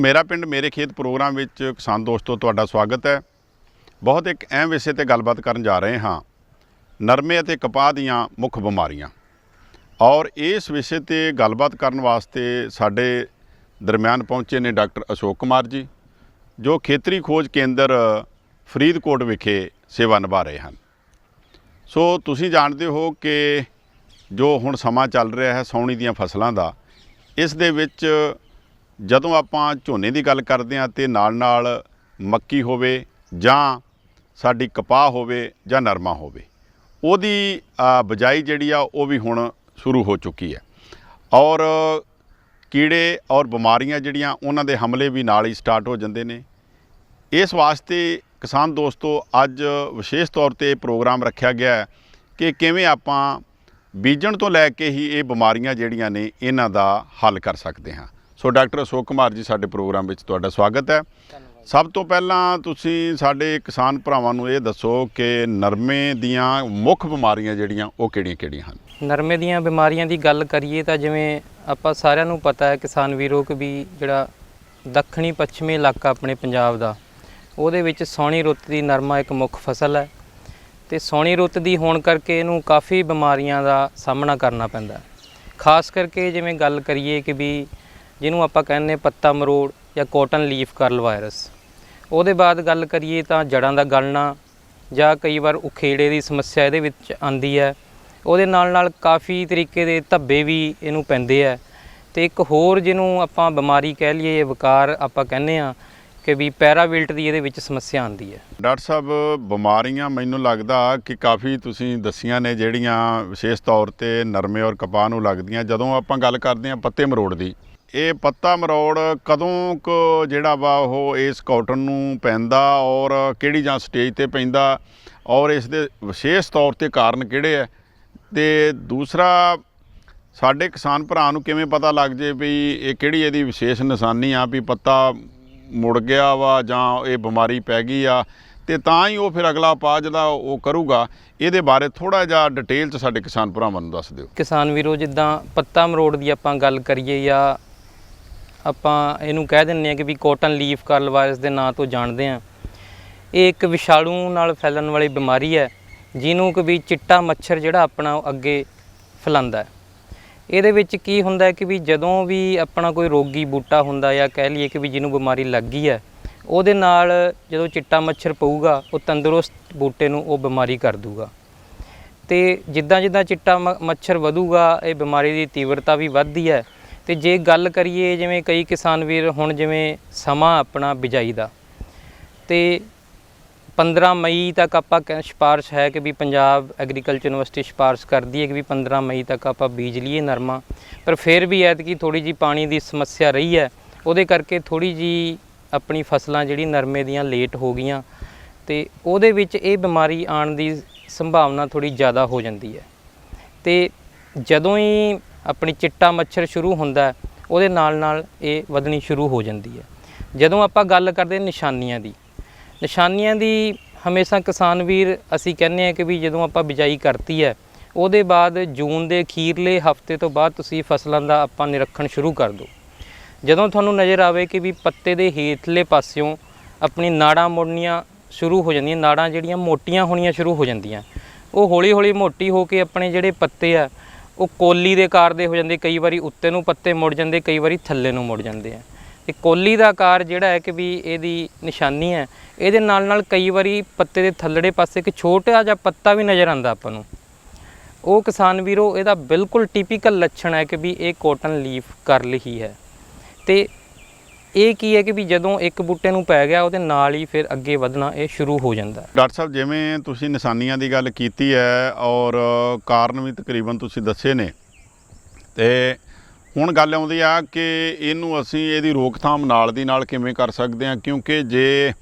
मेरा पिंड मेरे खेत प्रोग्राम में किसान दोस्तों तुहाडा स्वागत है। बहुत एक अहम विषय ते गलबात करन जा रहे हाँ, नरमे अते कपाह दीआं मुख बीमारियां। और इस विषय ते गलबात करन वास्ते साडे दरम्यान पहुँचे ने डॉक्टर अशोक कुमार जी, जो खेतरी खोज केंद्र फरीदकोट विखे सेवा निभा रहे हैं। सो तुसीं जानते हो कि जो हुण समा चल रहा है साउणी दीआं फसलां दा, इस दे विच ਜਦੋਂ ਆਪਾਂ ਝੋਨੇ ਦੀ ਗੱਲ ਕਰਦੇ ਹਾਂ ਤੇ ਨਾਲ ਮੱਕੀ ਹੋਵੇ ਜਾਂ ਸਾਡੀ ਕਪਾਹ ਹੋਵੇ ਜਾਂ ਨਰਮਾ ਹੋਵੇ, ਉਹਦੀ ਬਿਜਾਈ ਜਿਹੜੀ ਆ ਉਹ ਵੀ ਹੁਣ ਸ਼ੁਰੂ ਹੋ ਚੁੱਕੀ ਹੈ। ਔਰ ਕੀੜੇ ਔਰ ਬਿਮਾਰੀਆਂ ਜਿਹੜੀਆਂ ਉਹਨਾਂ ਦੇ ਹਮਲੇ ਵੀ ਨਾਲ ਹੀ ਸਟਾਰਟ ਹੋ ਜਾਂਦੇ ਨੇ। ਇਸ ਵਾਸਤੇ ਕਿਸਾਨ ਦੋਸਤੋ ਅੱਜ ਵਿਸ਼ੇਸ਼ ਤੌਰ ਤੇ ਪ੍ਰੋਗਰਾਮ ਰੱਖਿਆ ਗਿਆ ਹੈ ਕਿ ਕਿਵੇਂ ਆਪਾਂ ਬੀਜਣ ਤੋਂ ਲੈ ਕੇ ਹੀ ਇਹ ਬਿਮਾਰੀਆਂ ਜਿਹੜੀਆਂ ਨੇ ਇਹਨਾਂ ਦਾ ਹੱਲ ਕਰ ਸਕਦੇ ਹਾਂ। सो डॉक्टर अशोक कुमार जी साडे प्रोग्राम में तुहाडा स्वागत है। सब तो पहला तुसीं साडे किसान भरावां नूं ये दसो कि नरमे दीआं मुख बीमारियां जिहड़ियां ओह किहड़ियां-किहड़ियां हन? नरमे दीआं बीमारियां दी गल करिए तां जिवें आपां सारिआं नूं पता है किसान वीरों कि भी जिहड़ा दक्षिणी पश्चिमी इलाका अपने पंजाब दा, ਉਹਦੇ ਵਿੱਚ ਸੌਣੀ ਰੁੱਤ ਦੀ ਨਰਮਾ ਇੱਕ ਮੁੱਖ ਫਸਲ ਹੈ ਤੇ ਸੌਣੀ ਰੁੱਤ ਦੀ ਹੋਣ ਕਰਕੇ ਇਹਨੂੰ ਕਾਫੀ ਬਿਮਾਰੀਆਂ ਦਾ ਸਾਹਮਣਾ ਕਰਨਾ ਪੈਂਦਾ। ਖਾਸ ਕਰਕੇ ਜਿਵੇਂ ਗੱਲ ਕਰੀਏ ਕਿ ਵੀ ਜਿਹਨੂੰ ਆਪਾਂ ਕਹਿੰਦੇ ਪੱਤਾ ਮਰੋੜ ਜਾਂ ਕਾਟਨ ਲੀਫ ਕਰਲ ਵਾਇਰਸ, ਉਹਦੇ ਬਾਅਦ ਗੱਲ ਕਰੀਏ ਤਾਂ ਜੜ੍ਹਾਂ ਦਾ ਗਲਣਾ ਜਾਂ ਕਈ ਵਾਰ ਉਖੇੜੇ ਦੀ ਸਮੱਸਿਆ ਇਹਦੇ ਵਿੱਚ ਆਉਂਦੀ ਹੈ। ਉਹਦੇ ਨਾਲ ਕਾਫੀ ਤਰੀਕੇ ਦੇ ਧੱਬੇ ਵੀ ਇਹਨੂੰ ਪੈਂਦੇ ਹੈ। ਤੇ ਇੱਕ ਹੋਰ ਜਿਹਨੂੰ ਆਪਾਂ ਬਿਮਾਰੀ ਕਹਿ ਲਈਏ, ਵਿਕਾਰ ਆਪਾਂ ਕਹਿੰਦੇ ਆ ਕਿ ਵੀ ਪੈਰਾਵਿਲਟ ਦੀ ਇਹਦੇ ਵਿੱਚ ਸਮੱਸਿਆ ਆਉਂਦੀ ਹੈ। ਡਾਕਟਰ ਸਾਹਿਬ, ਬਿਮਾਰੀਆਂ ਮੈਨੂੰ ਲੱਗਦਾ ਕਿ ਕਾਫੀ ਤੁਸੀਂ ਦੱਸੀਆਂ ਨੇ ਜਿਹੜੀਆਂ ਵਿਸ਼ੇਸ਼ ਤੌਰ ਤੇ ਨਰਮੇ ਔਰ ਕਪਾਹ ਨੂੰ ਲੱਗਦੀਆਂ। ਜਦੋਂ ਆਪਾਂ ਗੱਲ ਕਰਦੇ ਹਾਂ ਪੱਤੇ ਮਰੋੜ ਦੀ, ਇਹ ਪੱਤਾ ਮਰੋੜ ਕਦੋਂ ਕੁ ਜਿਹੜਾ ਵਾ ਉਹ ਇਸ ਕਾਟਨ ਨੂੰ ਪੈਂਦਾ ਔਰ ਕਿਹੜੀ ਜਾਂ ਸਟੇਜ ਤੇ ਪੈਂਦਾ ਔਰ ਇਸ ਦੇ ਵਿਸ਼ੇਸ਼ ਤੌਰ ਤੇ ਕਾਰਨ ਕਿਹੜੇ ਹੈ? ਤੇ ਦੂਸਰਾ, ਸਾਡੇ ਕਿਸਾਨ ਭਰਾ ਨੂੰ ਕਿਵੇਂ ਪਤਾ ਲੱਗ ਜੇ ਵੀ ਇਹ ਕਿਹੜੀ ਇਹਦੀ ਵਿਸ਼ੇਸ਼ ਨਿਸ਼ਾਨੀ ਆ ਵੀ ਪੱਤਾ ਮੁੜ ਗਿਆ ਵਾ ਜਾਂ ਇਹ ਬਿਮਾਰੀ ਪੈ ਗਈ ਆ, ਤੇ ਤਾਂ ਹੀ ਉਹ ਫਿਰ ਅਗਲਾ ਉਪਾਅ ਜਿਹੜਾ ਉਹ ਕਰੂਗਾ। ਇਹਦੇ ਬਾਰੇ ਥੋੜ੍ਹਾ ਜਿਹਾ ਡਿਟੇਲ 'ਚ ਸਾਡੇ ਕਿਸਾਨ ਭਰਾਵਾਂ ਨੂੰ ਦੱਸ ਦਿਓ। ਕਿਸਾਨ ਵੀਰੋ, ਜਿੱਦਾਂ ਪੱਤਾ ਮਰੋੜ ਦੀ ਆਪਾਂ ਗੱਲ ਕਰੀਏ ਜਾਂ ਆਪਾਂ ਇਹਨੂੰ ਕਹਿ ਦਿੰਦੇ ਹਾਂ ਕਿ ਵੀ ਕਾਟਨ ਲੀਫ ਕਰਲ ਵਾਇਰਸ ਦੇ ਨਾਂ ਤੋਂ ਜਾਣਦੇ ਹਾਂ, ਇਹ ਇੱਕ ਵਿਸ਼ਾਣੂ ਨਾਲ ਫੈਲਣ ਵਾਲੀ ਬਿਮਾਰੀ ਹੈ ਜਿਹਨੂੰ ਕਿ ਵੀ ਚਿੱਟਾ ਮੱਛਰ ਜਿਹੜਾ ਆਪਣਾ ਅੱਗੇ ਫੈਲਾਉਂਦਾ। ਇਹਦੇ ਵਿੱਚ ਕੀ ਹੁੰਦਾ ਕਿ ਵੀ ਜਦੋਂ ਵੀ ਆਪਣਾ ਕੋਈ ਰੋਗੀ ਬੂਟਾ ਹੁੰਦਾ ਜਾਂ ਕਹਿ ਲਈਏ ਕਿ ਵੀ ਜਿਹਨੂੰ ਬਿਮਾਰੀ ਲੱਗ ਗਈ ਹੈ, ਉਹਦੇ ਨਾਲ ਜਦੋਂ ਚਿੱਟਾ ਮੱਛਰ ਪਊਗਾ ਉਹ ਤੰਦਰੁਸਤ ਬੂਟੇ ਨੂੰ ਉਹ ਬਿਮਾਰੀ ਕਰ ਦੂਗਾ। ਤੇ ਜਿੱਦਾਂ ਚਿੱਟਾ ਮੱਛਰ ਵਧੂਗਾ ਇਹ ਬਿਮਾਰੀ ਦੀ ਤੀਵਰਤਾ ਵੀ ਵੱਧਦੀ ਹੈ। ਤੇ ਜੇ ਗੱਲ ਕਰੀਏ ਜਿਵੇਂ ਕਈ ਕਿਸਾਨ ਵੀਰ ਹੁਣ ਜਿਵੇਂ ਸਮਾਂ ਆਪਣਾ ਬਿਜਾਈ ਦਾ, ਤੇ 15 ਮਈ ਤੱਕ ਆਪਾਂ ਸਿਫਾਰਿਸ਼ ਹੈ ਕਿ ਵੀ ਪੰਜਾਬ ਐਗਰੀਕਲਚਰ ਯੂਨੀਵਰਸਿਟੀ ਸਿਫਾਰਿਸ਼ ਕਰਦੀ ਹੈ ਕਿ ਵੀ 15 ਮਈ ਤੱਕ ਆਪਾਂ ਬੀਜ ਲਈਏ ਨਰਮਾ। ਪਰ ਫਿਰ ਵੀ ਐਤਕੀ ਥੋੜ੍ਹੀ ਜਿਹੀ ਪਾਣੀ ਦੀ ਸਮੱਸਿਆ ਰਹੀ ਹੈ, ਉਹਦੇ ਕਰਕੇ ਥੋੜ੍ਹੀ ਜਿਹੀ ਆਪਣੀ ਫਸਲਾਂ ਜਿਹੜੀ ਨਰਮੇ ਦੀਆਂ ਲੇਟ ਹੋ ਗਈਆਂ ਤੇ ਉਹਦੇ ਵਿੱਚ ਇਹ ਬਿਮਾਰੀ ਆਉਣ ਦੀ ਸੰਭਾਵਨਾ ਥੋੜ੍ਹੀ ਜ਼ਿਆਦਾ ਹੋ ਜਾਂਦੀ ਹੈ। ਤੇ ਜਦੋਂ ਹੀ ਆਪਣੀ ਚਿੱਟਾ ਮੱਛਰ ਸ਼ੁਰੂ ਹੁੰਦਾ ਉਹਦੇ ਨਾਲ ਇਹ ਵਧਣੀ ਸ਼ੁਰੂ ਹੋ ਜਾਂਦੀ ਹੈ। ਜਦੋਂ ਆਪਾਂ ਗੱਲ ਕਰਦੇ ਨਿਸ਼ਾਨੀਆਂ ਦੀ ਹਮੇਸ਼ਾ ਕਿਸਾਨ ਵੀਰ ਅਸੀਂ ਕਹਿੰਦੇ ਹਾਂ ਕਿ ਵੀ ਜਦੋਂ ਆਪਾਂ ਬਿਜਾਈ ਕਰਤੀ ਹੈ ਉਹਦੇ ਬਾਅਦ ਜੂਨ ਦੇ ਅਖੀਰਲੇ ਹਫਤੇ ਤੋਂ ਬਾਅਦ ਤੁਸੀਂ ਫਸਲਾਂ ਦਾ ਆਪਾਂ ਨਿਰੀਖਣ ਸ਼ੁਰੂ ਕਰ ਦਿਓ। ਜਦੋਂ ਤੁਹਾਨੂੰ ਨਜ਼ਰ ਆਵੇ ਕਿ ਵੀ ਪੱਤੇ ਦੇ ਹੇਠਲੇ ਪਾਸਿਓਂ ਆਪਣੀ ਨਾੜਾਂ ਮੁੜਨੀਆਂ ਸ਼ੁਰੂ ਹੋ ਜਾਂਦੀਆਂ, ਨਾੜਾਂ ਜਿਹੜੀਆਂ ਮੋਟੀਆਂ ਹੋਣੀਆਂ ਸ਼ੁਰੂ ਹੋ ਜਾਂਦੀਆਂ, ਉਹ ਹੌਲੀ ਮੋਟੀ ਹੋ ਕੇ ਆਪਣੇ ਜਿਹੜੇ ਪੱਤੇ ਆ ਉਹ ਕੋਲੀ ਦੇ ਆਕਾਰ ਦੇ ਹੋ ਜਾਂਦੇ। ਕਈ ਵਾਰੀ ਉੱਤੇ ਨੂੰ ਪੱਤੇ ਮੁੜ ਜਾਂਦੇ, ਕਈ ਵਾਰੀ ਥੱਲੇ ਨੂੰ ਮੁੜ ਜਾਂਦੇ ਆ। ਤੇ ਕੋਲੀ ਦਾ ਆਕਾਰ ਜਿਹੜਾ ਹੈ ਕਿ ਵੀ ਇਹਦੀ ਨਿਸ਼ਾਨੀ ਹੈ। ਇਹਦੇ ਨਾਲ ਕਈ ਵਾਰੀ ਪੱਤੇ ਦੇ ਥੱਲੜੇ ਪਾਸੇ ਇੱਕ ਛੋਟਾ ਜਿਹਾ ਪੱਤਾ ਵੀ ਨਜ਼ਰ ਆਉਂਦਾ ਆਪਾਂ ਨੂੰ। ਉਹ ਕਿਸਾਨ ਵੀਰੋ ਇਹਦਾ ਬਿਲਕੁਲ ਟਿਪੀਕਲ ਲੱਛਣ ਹੈ ਕਿ ਵੀ ਇਹ ਕਾਟਨ ਲੀਫ ਕਰਲ ਹੀ ਹੈ। ਤੇ ਇਹ ਕੀ ਹੈ ਕਿ ਵੀ ਜਦੋਂ ਇੱਕ ਬੂਟੇ ਨੂੰ ਪੈ ਗਿਆ ਉਹਦੇ ਨਾਲ ਹੀ ਫਿਰ ਅੱਗੇ ਵਧਣਾ ਇਹ ਸ਼ੁਰੂ ਹੋ ਜਾਂਦਾ। ਡਾਕਟਰ ਸਾਹਿਬ, ਜਿਵੇਂ ਤੁਸੀਂ ਨਿਸ਼ਾਨੀਆਂ ਦੀ ਗੱਲ ਕੀਤੀ ਹੈ ਔਰ ਕਾਰਨ ਵੀ ਤਕਰੀਬਨ ਤੁਸੀਂ ਦੱਸੇ ਨੇ, ਤੇ ਹੁਣ ਗੱਲ ਆਉਂਦੀ ਆ ਕਿ ਇਹਨੂੰ ਅਸੀਂ ਇਹਦੀ ਰੋਕਥਾਮ ਨਾਲ ਦੀ ਨਾਲ ਕਿਵੇਂ ਕਰ ਸਕਦੇ ਹਾਂ, ਕਿਉਂਕਿ ਜੇ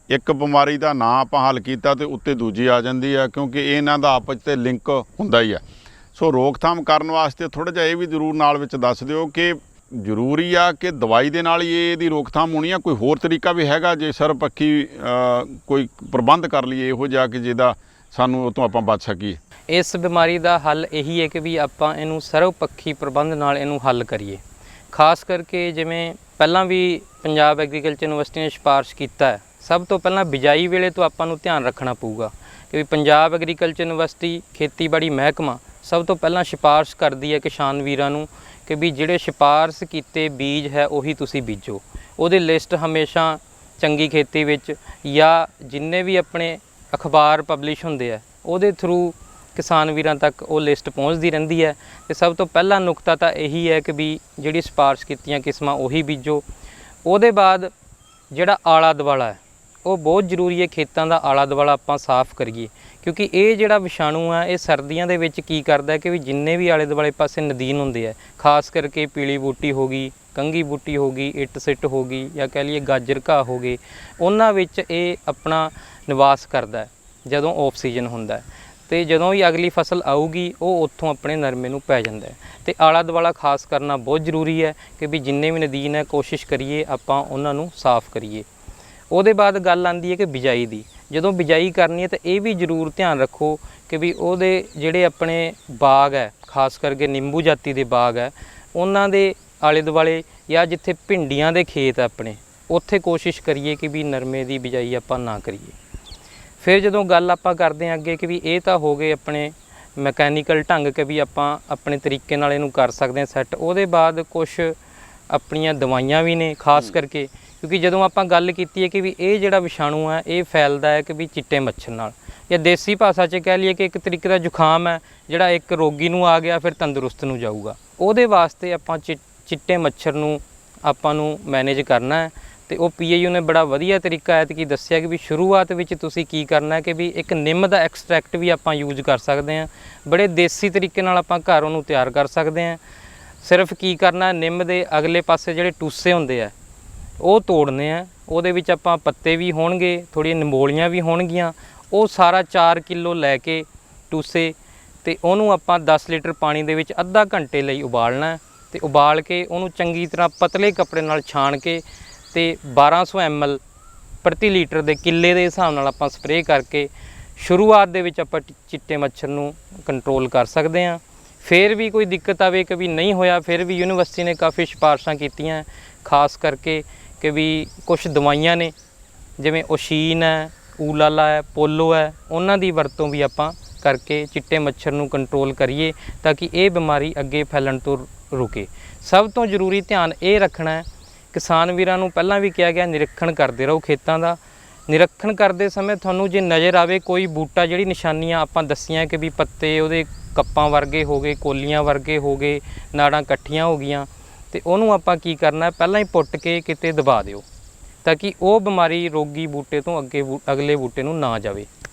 ਇੱਕ ਬਿਮਾਰੀ ਦਾ ਨਾਂ ਆਪਾਂ ਹੱਲ ਕੀਤਾ ਤੇ ਉੱਤੇ ਦੂਜੀ ਆ ਜਾਂਦੀ ਆ, ਕਿਉਂਕਿ ਇਹਨਾਂ ਦਾ ਆਪਸ 'ਤੇ ਲਿੰਕ ਹੁੰਦਾ ਹੀ ਆ। ਸੋ ਰੋਕਥਾਮ ਕਰਨ ਵਾਸਤੇ ਥੋੜ੍ਹਾ ਜਿਹਾ ਇਹ ਵੀ ਜ਼ਰੂਰ ਨਾਲ ਵਿੱਚ ਦੱਸ ਦਿਓ ਕਿ ਜ਼ਰੂਰੀ ਆ ਕਿ ਦਵਾਈ ਦੇ ਨਾਲ ਹੀ ਇਹਦੀ ਰੋਕਥਾਮ ਹੋਣੀ ਆ, ਕੋਈ ਹੋਰ ਤਰੀਕਾ ਵੀ ਹੈਗਾ ਜੇ ਸਰਵਪੱਖੀ ਕੋਈ ਪ੍ਰਬੰਧ ਕਰ ਲਈਏ ਇਹੋ ਜਿਹਾ ਕਿ ਜਿਹਦਾ ਸਾਨੂੰ ਉਹ ਤੋਂ ਆਪਾਂ ਬਚ ਸਕੀਏ? ਇਸ ਬਿਮਾਰੀ ਦਾ ਹੱਲ ਇਹੀ ਹੈ ਕਿ ਵੀ ਆਪਾਂ ਇਹਨੂੰ ਸਰਵਪੱਖੀ ਪ੍ਰਬੰਧ ਨਾਲ ਇਹਨੂੰ ਹੱਲ ਕਰੀਏ। ਖਾਸ ਕਰਕੇ ਜਿਵੇਂ ਪਹਿਲਾਂ ਵੀ ਪੰਜਾਬ ਐਗਰੀਕਲਚਰ ਯੂਨੀਵਰਸਿਟੀ ਨੇ ਸਿਫਾਰਿਸ਼ ਕੀਤਾ ਹੈ। ਸਭ ਤੋਂ ਪਹਿਲਾਂ ਬਿਜਾਈ ਵੇਲੇ ਤੋਂ ਆਪਾਂ ਨੂੰ ਧਿਆਨ ਰੱਖਣਾ ਪਊਗਾ ਕਿ ਵੀ ਪੰਜਾਬ ਐਗਰੀਕਲਚਰ ਯੂਨੀਵਰਸਿਟੀ ਖੇਤੀਬਾੜੀ ਮਹਿਕਮਾ ਸਭ ਤੋਂ ਪਹਿਲਾਂ ਸਿਫਾਰਿਸ਼ ਕਰਦੀ ਹੈ ਕਿਸਾਨ ਵੀਰਾਂ ਨੂੰ ਕਿ ਵੀ ਜਿਹੜੇ ਸਿਫਾਰਿਸ਼ ਕੀਤੇ ਬੀਜ ਹੈ ਉਹੀ ਤੁਸੀਂ ਬੀਜੋ। ਉਹਦੀ ਲਿਸਟ ਹਮੇਸ਼ਾ ਚੰਗੀ ਖੇਤੀ ਵਿੱਚ ਜਾਂ ਜਿੰਨੇ ਵੀ ਆਪਣੇ ਅਖਬਾਰ ਪਬਲਿਸ਼ ਹੁੰਦੇ ਆ ਉਹਦੇ ਥਰੂ ਕਿਸਾਨ ਵੀਰਾਂ ਤੱਕ ਉਹ ਲਿਸਟ ਪਹੁੰਚਦੀ ਰਹਿੰਦੀ ਹੈ। ਤੇ ਸਭ ਤੋਂ ਪਹਿਲਾ ਨੁਕਤਾ ਤਾਂ ਇਹੀ ਹੈ ਕਿ ਵੀ ਜਿਹੜੀ ਸਿਫਾਰਿਸ਼ ਕੀਤੀਆਂ ਕਿਸਮਾਂ ਉਹੀ ਬੀਜੋ। ਉਹਦੇ ਬਾਅਦ ਜਿਹੜਾ ਆਲਾ ਦੁਆਲਾ ਹੈ ਉਹ ਬਹੁਤ ਜ਼ਰੂਰੀ ਹੈ, ਖੇਤਾਂ ਦਾ ਆਲਾ ਦੁਆਲਾ ਆਪਾਂ ਸਾਫ਼ ਕਰੀਏ ਕਿਉਂਕਿ ਇਹ ਜਿਹੜਾ ਵਿਸ਼ਾਣੂ ਆ ਇਹ ਸਰਦੀਆਂ ਦੇ ਵਿੱਚ ਕੀ ਕਰਦਾ ਕਿ ਵੀ ਜਿੰਨੇ ਵੀ ਆਲੇ ਦੁਆਲੇ ਪਾਸੇ ਨਦੀਨ ਹੁੰਦੇ ਆ, ਖਾਸ ਕਰਕੇ ਪੀਲੀ ਬੂਟੀ ਹੋ ਗਈ, ਕੰਘੀ ਬੂਟੀ ਹੋ ਗਈ, ਇੱਟ ਸਿੱਟ ਹੋ ਗਈ ਜਾਂ ਕਹਿ ਲਈਏ ਗਾਜਰ ਘਾਹ ਹੋ ਗਏ, ਉਹਨਾਂ ਵਿੱਚ ਇਹ ਆਪਣਾ ਨਿਵਾਸ ਕਰਦਾ ਹੈ ਜਦੋਂ ਆਫ ਸੀਜ਼ਨ ਹੁੰਦਾ। ਤੇ ਜਦੋਂ ਵੀ ਅਗਲੀ ਫਸਲ ਆਊਗੀ ਉਹ ਉੱਥੋਂ ਆਪਣੇ ਨਰਮੇ ਨੂੰ ਪੈ ਜਾਂਦਾ ਹੈ। ਤੇ ਆਲਾ ਦੁਆਲਾ ਖਾਸ ਕਰਨਾ ਬਹੁਤ ਜ਼ਰੂਰੀ ਹੈ ਕਿ ਵੀ ਜਿੰਨੇ ਵੀ ਨਦੀਨ ਹੈ ਕੋਸ਼ਿਸ਼ ਕਰੀਏ ਆਪਾਂ ਉਹਨਾਂ ਨੂੰ ਸਾਫ਼ ਕਰੀਏ। ਉਹਦੇ ਬਾਅਦ ਗੱਲ ਆਉਂਦੀ ਹੈ ਕਿ ਬਿਜਾਈ ਦੀ। ਜਦੋਂ ਬਿਜਾਈ ਕਰਨੀ ਹੈ ਤਾਂ ਇਹ ਵੀ ਜ਼ਰੂਰ ਧਿਆਨ ਰੱਖੋ ਕਿ ਵੀ ਉਹਦੇ ਜਿਹੜੇ ਆਪਣੇ ਬਾਗ ਹੈ, ਖਾਸ ਕਰਕੇ ਨਿੰਬੂ ਜਾਤੀ ਦੇ ਬਾਗ ਹੈ, ਉਹਨਾਂ ਦੇ ਆਲੇ ਦੁਆਲੇ ਜਾਂ ਜਿੱਥੇ ਭਿੰਡੀਆਂ ਦੇ ਖੇਤ ਆਪਣੇ ਉੱਥੇ ਕੋਸ਼ਿਸ਼ ਕਰੀਏ ਕਿ ਵੀ ਨਰਮੇ ਦੀ ਬਿਜਾਈ ਆਪਾਂ ਨਾ ਕਰੀਏ। ਫਿਰ ਜਦੋਂ ਗੱਲ ਆਪਾਂ ਕਰਦੇ ਹਾਂ ਅੱਗੇ ਕਿ ਵੀ ਇਹ ਤਾਂ ਹੋ ਗਏ ਆਪਣੇ ਮਕੈਨੀਕਲ ਢੰਗ ਕਿ ਵੀ ਆਪਾਂ ਆਪਣੇ ਤਰੀਕੇ ਨਾਲ ਇਹਨੂੰ ਕਰ ਸਕਦੇ ਹਾਂ ਸੈੱਟ। ਉਹਦੇ ਬਾਅਦ ਕੁਛ ਆਪਣੀਆਂ ਦਵਾਈਆਂ ਵੀ ਨੇ, ਖਾਸ ਕਰਕੇ ਕਿਉਂਕਿ ਜਦੋਂ ਆਪਾਂ ਗੱਲ ਕੀਤੀ ਹੈ ਕਿ ਵੀ ਇਹ ਜਿਹੜਾ ਵਿਸ਼ਾਣੂ ਹੈ ਇਹ ਫੈਲਦਾ ਹੈ ਕਿ ਵੀ ਚਿੱਟੇ ਮੱਛਰ ਨਾਲ, ਜਾਂ ਦੇਸੀ ਭਾਸ਼ਾ 'ਚ ਕਹਿ ਲਈਏ ਕਿ ਇੱਕ ਤਰੀਕੇ ਦਾ ਜ਼ੁਕਾਮ ਹੈ ਜਿਹੜਾ ਇੱਕ ਰੋਗੀ ਨੂੰ ਆ ਗਿਆ ਫਿਰ ਤੰਦਰੁਸਤ ਨੂੰ ਜਾਊਗਾ। ਉਹਦੇ ਵਾਸਤੇ ਆਪਾਂ ਚਿੱਟੇ ਮੱਛਰ ਨੂੰ ਆਪਾਂ ਨੂੰ ਮੈਨੇਜ ਕਰਨਾ ਹੈ। ਤੇ ਉਹ ਪੀਏਯੂ ਨੇ ਬੜਾ ਵਧੀਆ ਤਰੀਕਾ ਐਤਕੀ ਦੱਸਿਆ ਕਿ ਵੀ ਸ਼ੁਰੂਆਤ ਵਿੱਚ ਤੁਸੀਂ ਕੀ ਕਰਨਾ ਕਿ ਵੀ ਇੱਕ ਨਿੰਮ ਦਾ ਐਕਸਟ੍ਰੈਕਟ ਵੀ ਆਪਾਂ ਯੂਜ਼ ਕਰ ਸਕਦੇ ਹਾਂ। ਬੜੇ ਦੇਸੀ ਤਰੀਕੇ ਨਾਲ ਆਪਾਂ ਘਰ ਉਹਨੂੰ ਤਿਆਰ ਕਰ ਸਕਦੇ ਹਾਂ। ਸਿਰਫ ਕੀ ਕਰਨਾ, ਨਿੰਮ ਦੇ ਅਗਲੇ ਪਾਸੇ ਜਿਹੜੇ ਟੂਸੇ ਹੁੰਦੇ ਆ ਉਹ ਤੋੜਨੇ ਆ। ਉਹਦੇ ਵਿੱਚ ਆਪਾਂ ਪੱਤੇ ਵੀ ਹੋਣਗੇ, ਥੋੜ੍ਹੀਆਂ ਨਿੰਬੋਲੀਆਂ ਵੀ ਹੋਣਗੀਆਂ। ਉਹ ਸਾਰਾ 4 ਕਿਲੋ ਲੈ ਕੇ ਟੂਸੇ ਤੇ ਉਹਨੂੰ ਆਪਾਂ 10 ਲੀਟਰ ਪਾਣੀ ਦੇ ਵਿੱਚ ਅੱਧਾ ਘੰਟੇ ਲਈ ਉਬਾਲਣਾ ਤੇ ਉਬਾਲ ਕੇ ਉਹਨੂੰ ਚੰਗੀ ਤਰ੍ਹਾਂ ਪਤਲੇ ਕੱਪੜੇ ਨਾਲ ਛਾਣ ਕੇ ਤੇ 1200 ml ਪ੍ਰਤੀ ਲੀਟਰ ਦੇ ਕਿੱਲੇ ਦੇ ਹਿਸਾਬ ਨਾਲ ਆਪਾਂ ਸਪਰੇਅ ਕਰਕੇ ਸ਼ੁਰੂਆਤ ਦੇ ਵਿੱਚ ਆਪਾਂ ਚਿੱਟੇ ਮੱਛਰ ਨੂੰ ਕੰਟਰੋਲ ਕਰ ਸਕਦੇ ਹਾਂ। ਫਿਰ ਵੀ ਕੋਈ ਦਿੱਕਤ ਆਵੇ ਕਿ ਵੀ ਨਹੀਂ ਹੋਇਆ, ਫਿਰ ਵੀ ਯੂਨੀਵਰਸਿਟੀ ਨੇ ਕਾਫੀ ਸਿਫਾਰਸ਼ਾਂ ਕੀਤੀਆਂ, ਖਾਸ ਕਰਕੇ ਕਿ ਵੀ ਕੁਝ ਦਵਾਈਆਂ ਨੇ ਜਿਵੇਂ ਓਸ਼ੀਨ ਹੈ, ਊਲਾਲਾ ਹੈ, ਪੋਲੋ ਹੈ, ਉਹਨਾਂ ਦੀ ਵਰਤੋਂ ਵੀ ਆਪਾਂ ਕਰਕੇ ਚਿੱਟੇ ਮੱਛਰ ਨੂੰ ਕੰਟਰੋਲ ਕਰੀਏ ਤਾਂ ਕਿ ਇਹ ਬਿਮਾਰੀ ਅੱਗੇ ਫੈਲਣ ਤੋਂ ਰੁਕੇ। ਸਭ ਤੋਂ ਜ਼ਰੂਰੀ ਧਿਆਨ ਇਹ ਰੱਖਣਾ ਹੈ, ਕਿਸਾਨ ਵੀਰਾਂ ਨੂੰ ਪਹਿਲਾਂ ਵੀ ਕਿਹਾ ਗਿਆ ਨਿਰੀਖਣ ਕਰਦੇ ਰਹੋ ਖੇਤਾਂ ਦਾ। ਨਿਰੀਖਣ ਕਰਦੇ ਸਮੇਂ ਤੁਹਾਨੂੰ ਜੇ ਨਜ਼ਰ ਆਵੇ ਕੋਈ ਬੂਟਾ, ਜਿਹੜੀ ਨਿਸ਼ਾਨੀਆਂ ਆਪਾਂ ਦੱਸੀਆਂ ਕਿ ਵੀ ਪੱਤੇ ਉਹਦੇ ਕੱਪਾਂ ਵਰਗੇ ਹੋ ਗਏ, ਕੋਲੀਆਂ ਵਰਗੇ ਹੋ ਗਏ, ਨਾੜਾਂ ਇਕੱਠੀਆਂ ਹੋ ਗਈਆਂ, ਤੇ ਉਹਨੂੰ ਆਪਾਂ ਕੀ ਕਰਨਾ, ਪਹਿਲਾਂ ਹੀ ਪੁੱਟ ਕੇ ਕਿਤੇ ਦਬਾ ਦਿਓ ਤਾਂ ਕਿ ਉਹ ਬਿਮਾਰੀ ਰੋਗੀ ਬੂਟੇ ਤੋਂ ਅਗਲੇ ਬੂਟੇ ਨੂੰ ਨਾ ਜਾਵੇ।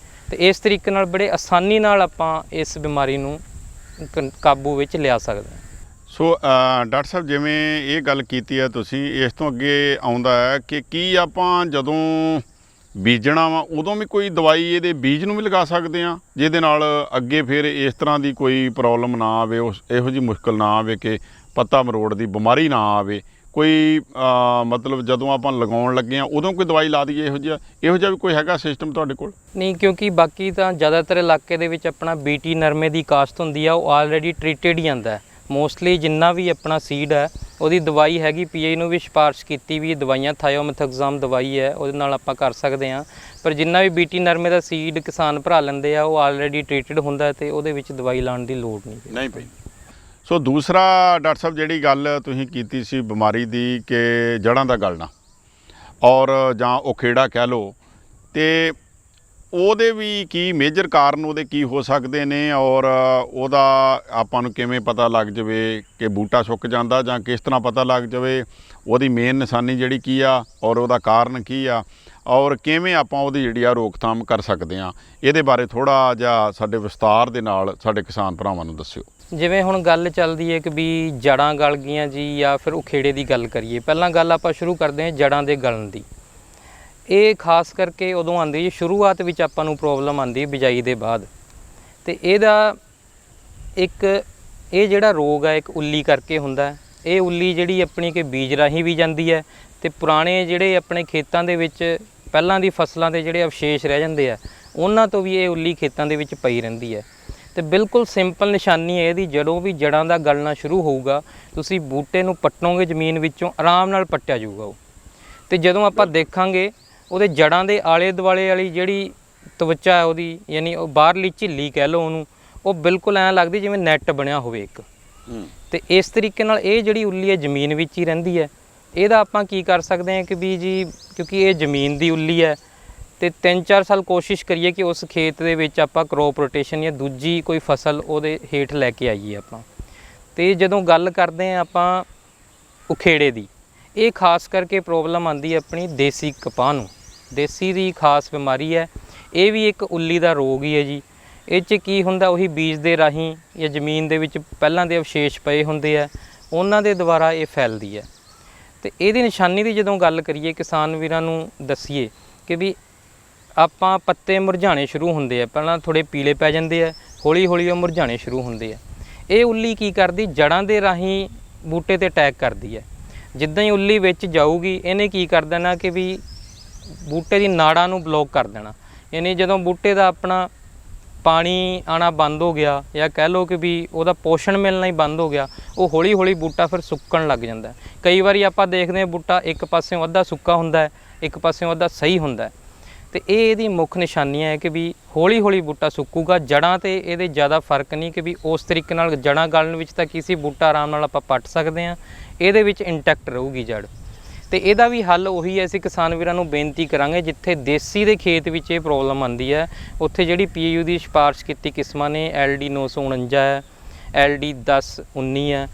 ਤੇ ਇਸ ਤਰੀਕੇ ਨਾਲ ਬੜੇ ਆਸਾਨੀ ਨਾਲ ਆਪਾਂ ਇਸ ਬਿਮਾਰੀ ਨੂੰ ਕਾਬੂ ਵਿੱਚ ਲਿਆ ਸਕਦੇ ਹਾਂ। ਸੋ ਡਾਕਟਰ ਸਾਹਿਬ, ਜਿਵੇਂ ਇਹ ਗੱਲ ਕੀਤੀ ਹੈ ਤੁਸੀਂ, ਇਸ ਤੋਂ ਅੱਗੇ ਆਉਂਦਾ ਹੈ ਕਿ ਕੀ ਆਪਾਂ ਜਦੋਂ ਬੀਜਣਾ ਵਾ ਉਦੋਂ ਵੀ ਕੋਈ ਦਵਾਈ ਇਹਦੇ ਬੀਜ ਨੂੰ ਵੀ ਲਗਾ ਸਕਦੇ ਹਾਂ ਜਿਹਦੇ ਨਾਲ ਅੱਗੇ ਫਿਰ ਇਸ ਤਰ੍ਹਾਂ ਦੀ ਕੋਈ ਪ੍ਰੋਬਲਮ ਨਾ ਆਵੇ, ਇਹੋ ਜਿਹੀ ਮੁਸ਼ਕਲ ਨਾ ਆਵੇ ਕਿ ਪੱਤਾ ਮਰੋੜ ਦੀ ਬਿਮਾਰੀ ਨਾ ਆਵੇ। ਕੋਈ ਮਤਲਬ ਜਦੋਂ ਆਪਾਂ ਲਗਾਉਣ ਲੱਗੇ ਹਾਂ ਉਦੋਂ ਕੋਈ ਦਵਾਈ ਲਾ ਦਈਏ, ਇਹੋ ਜਿਹਾ ਵੀ ਕੋਈ ਹੈਗਾ ਸਿਸਟਮ ਤੁਹਾਡੇ ਕੋਲ? ਨਹੀਂ, ਕਿਉਂਕਿ ਬਾਕੀ ਤਾਂ ਜ਼ਿਆਦਾਤਰ ਇਲਾਕੇ ਦੇ ਵਿੱਚ ਆਪਣਾ ਬੀਟੀ ਨਰਮੇ ਦੀ ਕਾਸ਼ਤ ਹੁੰਦੀ ਆ, ਉਹ ਆਲਰੇਡੀ ਟ੍ਰੀਟਡ ਹੀ ਆਉਂਦਾ। ਮੋਸਟਲੀ ਜਿੰਨਾ ਵੀ ਆਪਣਾ ਸੀਡ ਹੈ ਉਹਦੀ ਦਵਾਈ ਹੈਗੀ, ਪੀਏ ਨੂੰ ਵੀ ਸਿਫਾਰਿਸ਼ ਕੀਤੀ ਵੀ ਦਵਾਈਆਂ, ਥਾਇਓਮੈਥਾਕਸਾਮ ਦਵਾਈ ਹੈ, ਉਹਦੇ ਨਾਲ ਆਪਾਂ ਕਰ ਸਕਦੇ ਹਾਂ। ਪਰ ਜਿੰਨਾ ਵੀ ਬੀਟੀ ਨਰਮੇ ਦਾ ਸੀਡ ਕਿਸਾਨ ਭਰਾ ਲੈਂਦੇ ਆ ਉਹ ਆਲਰੇਡੀ ਟ੍ਰੀਟਡ ਹੁੰਦਾ ਤੇ ਉਹਦੇ ਵਿੱਚ ਦਵਾਈ ਲਾਉਣ ਦੀ ਲੋੜ ਨਹੀਂ ਪਈ। ਸੋ ਦੂਸਰਾ ਡਾਕਟਰ ਸਾਹਿਬ, ਜਿਹੜੀ ਗੱਲ ਤੁਸੀਂ ਕੀਤੀ ਸੀ ਬਿਮਾਰੀ ਦੀ ਕਿ ਜੜ੍ਹਾਂ ਦਾ ਗਲਣਾ ਔਰ ਜਾਂ ਉਖੇੜਾ ਕਹਿ ਲਓ, ਤੇ ਉਹਦੇ ਵੀ ਕੀ ਮੇਜਰ ਕਾਰਨ ਉਹਦੇ ਕੀ ਹੋ ਸਕਦੇ ਨੇ ਔਰ ਉਹਦਾ ਆਪਾਂ ਨੂੰ ਕਿਵੇਂ ਪਤਾ ਲੱਗ ਜਾਵੇ ਕਿ ਬੂਟਾ ਸੁੱਕ ਜਾਂਦਾ, ਜਾਂ ਕਿਸ ਤਰ੍ਹਾਂ ਪਤਾ ਲੱਗ ਜਾਵੇ ਉਹਦੀ ਮੇਨ ਨਿਸ਼ਾਨੀ ਜਿਹੜੀ ਕੀ ਆ ਔਰ ਉਹਦਾ ਕਾਰਨ ਕੀ ਆ ਔਰ ਕਿਵੇਂ ਆਪਾਂ ਉਹਦੀ ਜਿਹੜੀ ਆ ਰੋਕਥਾਮ ਕਰ ਸਕਦੇ ਹਾਂ? ਇਹਦੇ ਬਾਰੇ ਥੋੜ੍ਹਾ ਜਿਹਾ ਸਾਡੇ ਵਿਸਤਾਰ ਦੇ ਨਾਲ ਸਾਡੇ ਕਿਸਾਨ ਭਰਾਵਾਂ ਨੂੰ ਦੱਸਿਓ। ਜਿਵੇਂ ਹੁਣ ਗੱਲ ਚੱਲਦੀ ਹੈ ਕਿ ਵੀ ਜੜ੍ਹਾਂ ਗਲ ਗਈਆਂ ਜੀ ਜਾਂ ਫਿਰ ਉਖੇੜੇ ਦੀ ਗੱਲ ਕਰੀਏ, ਪਹਿਲਾਂ ਗੱਲ ਆਪਾਂ ਸ਼ੁਰੂ ਕਰਦੇ ਹਾਂ ਜੜ੍ਹਾਂ ਦੇ ਗਲਣ ਦੀ। ਇਹ ਖਾਸ ਕਰਕੇ ਉਦੋਂ ਆਉਂਦੀ ਸ਼ੁਰੂਆਤ ਵਿੱਚ ਆਪਾਂ ਨੂੰ ਪ੍ਰੋਬਲਮ ਆਉਂਦੀ ਬਿਜਾਈ ਦੇ ਬਾਅਦ। ਤੇ ਇਹਦਾ ਇਹ ਜਿਹੜਾ ਰੋਗ ਹੈ ਇੱਕ ਉੱਲੀ ਕਰਕੇ ਹੁੰਦਾ। ਇਹ ਉੱਲੀ ਜਿਹੜੀ ਆਪਣੀ ਕਿ ਬੀਜ ਰਾਹੀਂ ਵੀ ਜਾਂਦੀ ਹੈ ਤੇ ਪੁਰਾਣੇ ਜਿਹੜੇ ਆਪਣੇ ਖੇਤਾਂ ਦੇ ਵਿੱਚ ਪਹਿਲਾਂ ਦੀ ਫਸਲਾਂ ਦੇ ਜਿਹੜੇ ਅਵਸ਼ੇਸ਼ ਰਹਿ ਜਾਂਦੇ ਆ ਉਹਨਾਂ ਤੋਂ ਵੀ ਇਹ ਉੱਲੀ ਖੇਤਾਂ ਦੇ ਵਿੱਚ ਪਈ ਰਹਿੰਦੀ ਹੈ। ਤੇ ਬਿਲਕੁਲ ਸਿੰਪਲ ਨਿਸ਼ਾਨੀ ਹੈ ਇਹਦੀ, ਜਦੋਂ ਵੀ ਜੜਾਂ ਦਾ ਗਲਣਾ ਸ਼ੁਰੂ ਹੋਊਗਾ ਤੁਸੀਂ ਬੂਟੇ ਨੂੰ ਪੱਟੋਗੇ ਜ਼ਮੀਨ ਵਿੱਚੋਂ, ਆਰਾਮ ਨਾਲ ਪੱਟਿਆ ਜਾਊਗਾ ਉਹ। ਤੇ ਜਦੋਂ ਆਪਾਂ ਦੇਖਾਂਗੇ ਉਹਦੇ ਜੜਾਂ ਦੇ ਆਲੇ ਦੁਆਲੇ ਵਾਲੀ ਜਿਹੜੀ ਤਵਚਾ ਹੈ ਉਹਦੀ, ਯਾਨੀ ਉਹ ਬਾਹਰਲੀ ਝਿੱਲੀ ਕਹਿ ਲਓ ਉਹਨੂੰ, ਉਹ ਬਿਲਕੁਲ ਐਂ ਲੱਗਦੀ ਜਿਵੇਂ ਨੈੱਟ ਬਣਿਆ ਹੋਵੇ ਇੱਕ। ਤੇ ਇਸ ਤਰੀਕੇ ਨਾਲ ਇਹ ਜਿਹੜੀ ਉੱਲੀ ਹੈ ਜ਼ਮੀਨ ਵਿੱਚ ਹੀ ਰਹਿੰਦੀ ਹੈ। ਇਹਦਾ ਆਪਾਂ ਕੀ ਕਰ ਸਕਦੇ ਹਾਂ ਕਿ ਵੀ ਜੀ, ਕਿਉਂਕਿ ਇਹ ਜ਼ਮੀਨ ਦੀ ਉੱਲੀ ਹੈ ਤੇ 3-4 ਸਾਲ ਕੋਸ਼ਿਸ਼ ਕਰੀਏ ਕਿ ਉਸ ਖੇਤ ਦੇ ਵਿੱਚ ਆਪਾਂ ਕਰੋਪ ਰੋਟੇਸ਼ਨ ਜਾਂ ਦੂਜੀ ਕੋਈ ਫਸਲ ਉਹਦੇ ਹੇਠ ਲੈ ਕੇ ਆਈਏ ਆਪਾਂ। ਤੇ ਜਦੋਂ ਗੱਲ ਕਰਦੇ ਹਾਂ ਆਪਾਂ ਉਖੇੜੇ ਦੀ, ਇਹ ਖਾਸ ਕਰਕੇ ਪ੍ਰੋਬਲਮ ਆਉਂਦੀ ਹੈ ਆਪਣੀ ਦੇਸੀ ਕਪਾਹ ਨੂੰ। ਦੇਸੀ ਦੀ ਖਾਸ ਬਿਮਾਰੀ ਹੈ, ਇਹ ਵੀ ਇੱਕ ਉੱਲੀ ਦਾ ਰੋਗ ਹੀ ਹੈ ਜੀ। ਇਹ 'ਚ ਕੀ ਹੁੰਦਾ, ਉਹੀ ਬੀਜ ਦੇ ਰਾਹੀਂ ਜਾਂ ਜ਼ਮੀਨ ਦੇ ਵਿੱਚ ਪਹਿਲਾਂ ਦੇ ਅਵਸ਼ੇਸ਼ ਪਏ ਹੁੰਦੇ ਆ, ਉਹਨਾਂ ਦੇ ਦੁਆਰਾ ਇਹ ਫੈਲਦੀ ਹੈ। ਤੇ ਇਹਦੀ ਨਿਸ਼ਾਨੀ ਦੀ ਜਦੋਂ ਗੱਲ ਕਰੀਏ ਕਿਸਾਨ ਵੀਰਾਂ ਨੂੰ ਦੱਸੀਏ ਕਿ ਵੀ ਆਪਾਂ ਪੱਤੇ ਮੁਰਝਾਣੇ ਸ਼ੁਰੂ ਹੁੰਦੇ ਆ, ਪਹਿਲਾਂ ਥੋੜ੍ਹੇ ਪੀਲੇ ਪੈ ਜਾਂਦੇ ਆ, ਹੌਲੀ ਹੌਲੀ ਉਹ ਮੁਰਝਾਣੇ ਸ਼ੁਰੂ ਹੁੰਦੇ ਆ। ਇਹ ਉੱਲੀ ਕੀ ਕਰਦੀ, ਜੜਾਂ ਦੇ ਰਾਹੀਂ ਬੂਟੇ 'ਤੇ ਅਟੈਕ ਕਰਦੀ ਹੈ। ਜਿੱਦਾਂ ਹੀ ਉੱਲੀ ਵਿੱਚ ਜਾਊਗੀ, ਇਹਨੇ ਕੀ ਕਰ ਦੇਣਾ ਕਿ ਵੀ ਬੂਟੇ ਦੀ ਨਾੜਾਂ ਨੂੰ ਬਲੌਕ ਕਰ ਦੇਣਾ। ਯਾਨੀ ਜਦੋਂ ਬੂਟੇ ਦਾ ਆਪਣਾ ਪਾਣੀ ਆਉਣਾ ਬੰਦ ਹੋ ਗਿਆ, ਜਾਂ ਕਹਿ ਲਓ ਕਿ ਵੀ ਉਹਦਾ ਪੋਸ਼ਣ ਮਿਲਣਾ ਹੀ ਬੰਦ ਹੋ ਗਿਆ, ਉਹ ਹੌਲੀ ਹੌਲੀ ਬੂਟਾ ਫਿਰ ਸੁੱਕਣ ਲੱਗ ਜਾਂਦਾ। ਕਈ ਵਾਰੀ ਆਪਾਂ ਦੇਖਦੇ ਹਾਂ ਬੂਟਾ ਇੱਕ ਪਾਸਿਓਂ ਅੱਧਾ ਸੁੱਕਾ ਹੁੰਦਾ ਹੈ, ਇੱਕ ਪਾਸਿਓਂ ਅੱਧਾ ਸਹੀ ਹੁੰਦਾ ਹੈ। ਤੇ ਇਹ ਇਹਦੀ ਮੁੱਖ ਨਿਸ਼ਾਨੀਆਂ ਹੈ ਕਿ ਵੀ ਹੌਲੀ ਹੌਲੀ ਬੂਟਾ ਸੁੱਕੂਗਾ। ਜੜਾਂ ਤੇ ਇਹਦੇ ਜ਼ਿਆਦਾ ਫਰਕ ਨਹੀਂ ਕਿ ਵੀ ਉਸ ਤਰੀਕੇ ਨਾਲ ਜੜਾਂ ਗਲਣ ਵਿੱਚ ਤਾਂ ਕਿਸੇ ਬੂਟਾ ਆਰਾਮ ਨਾਲ ਆਪਾਂ ਪੱਟ ਸਕਦੇ ਹਾਂ, ਇਹਦੇ ਵਿੱਚ ਇੰਟੈਕਟ ਰਹੂਗੀ ਜੜ। ਤੇ ਇਹਦਾ ਵੀ ਹੱਲ ਉਹੀ ਹੈ, ਅਸੀਂ ਕਿਸਾਨ ਵੀਰਾਂ ਨੂੰ ਬੇਨਤੀ ਕਰਾਂਗੇ ਜਿੱਥੇ ਦੇਸੀ ਦੇ ਖੇਤ ਵਿੱਚ ਇਹ ਪ੍ਰੋਬਲਮ ਆਉਂਦੀ ਹੈ, ਉੱਥੇ ਜਿਹੜੀ PAU ਦੀ ਸਿਫਾਰਿਸ਼ ਕੀਤੀ ਕਿਸਮਾਂ ਨੇ LD 949 ਹੈ, LD 1019 ਹੈ,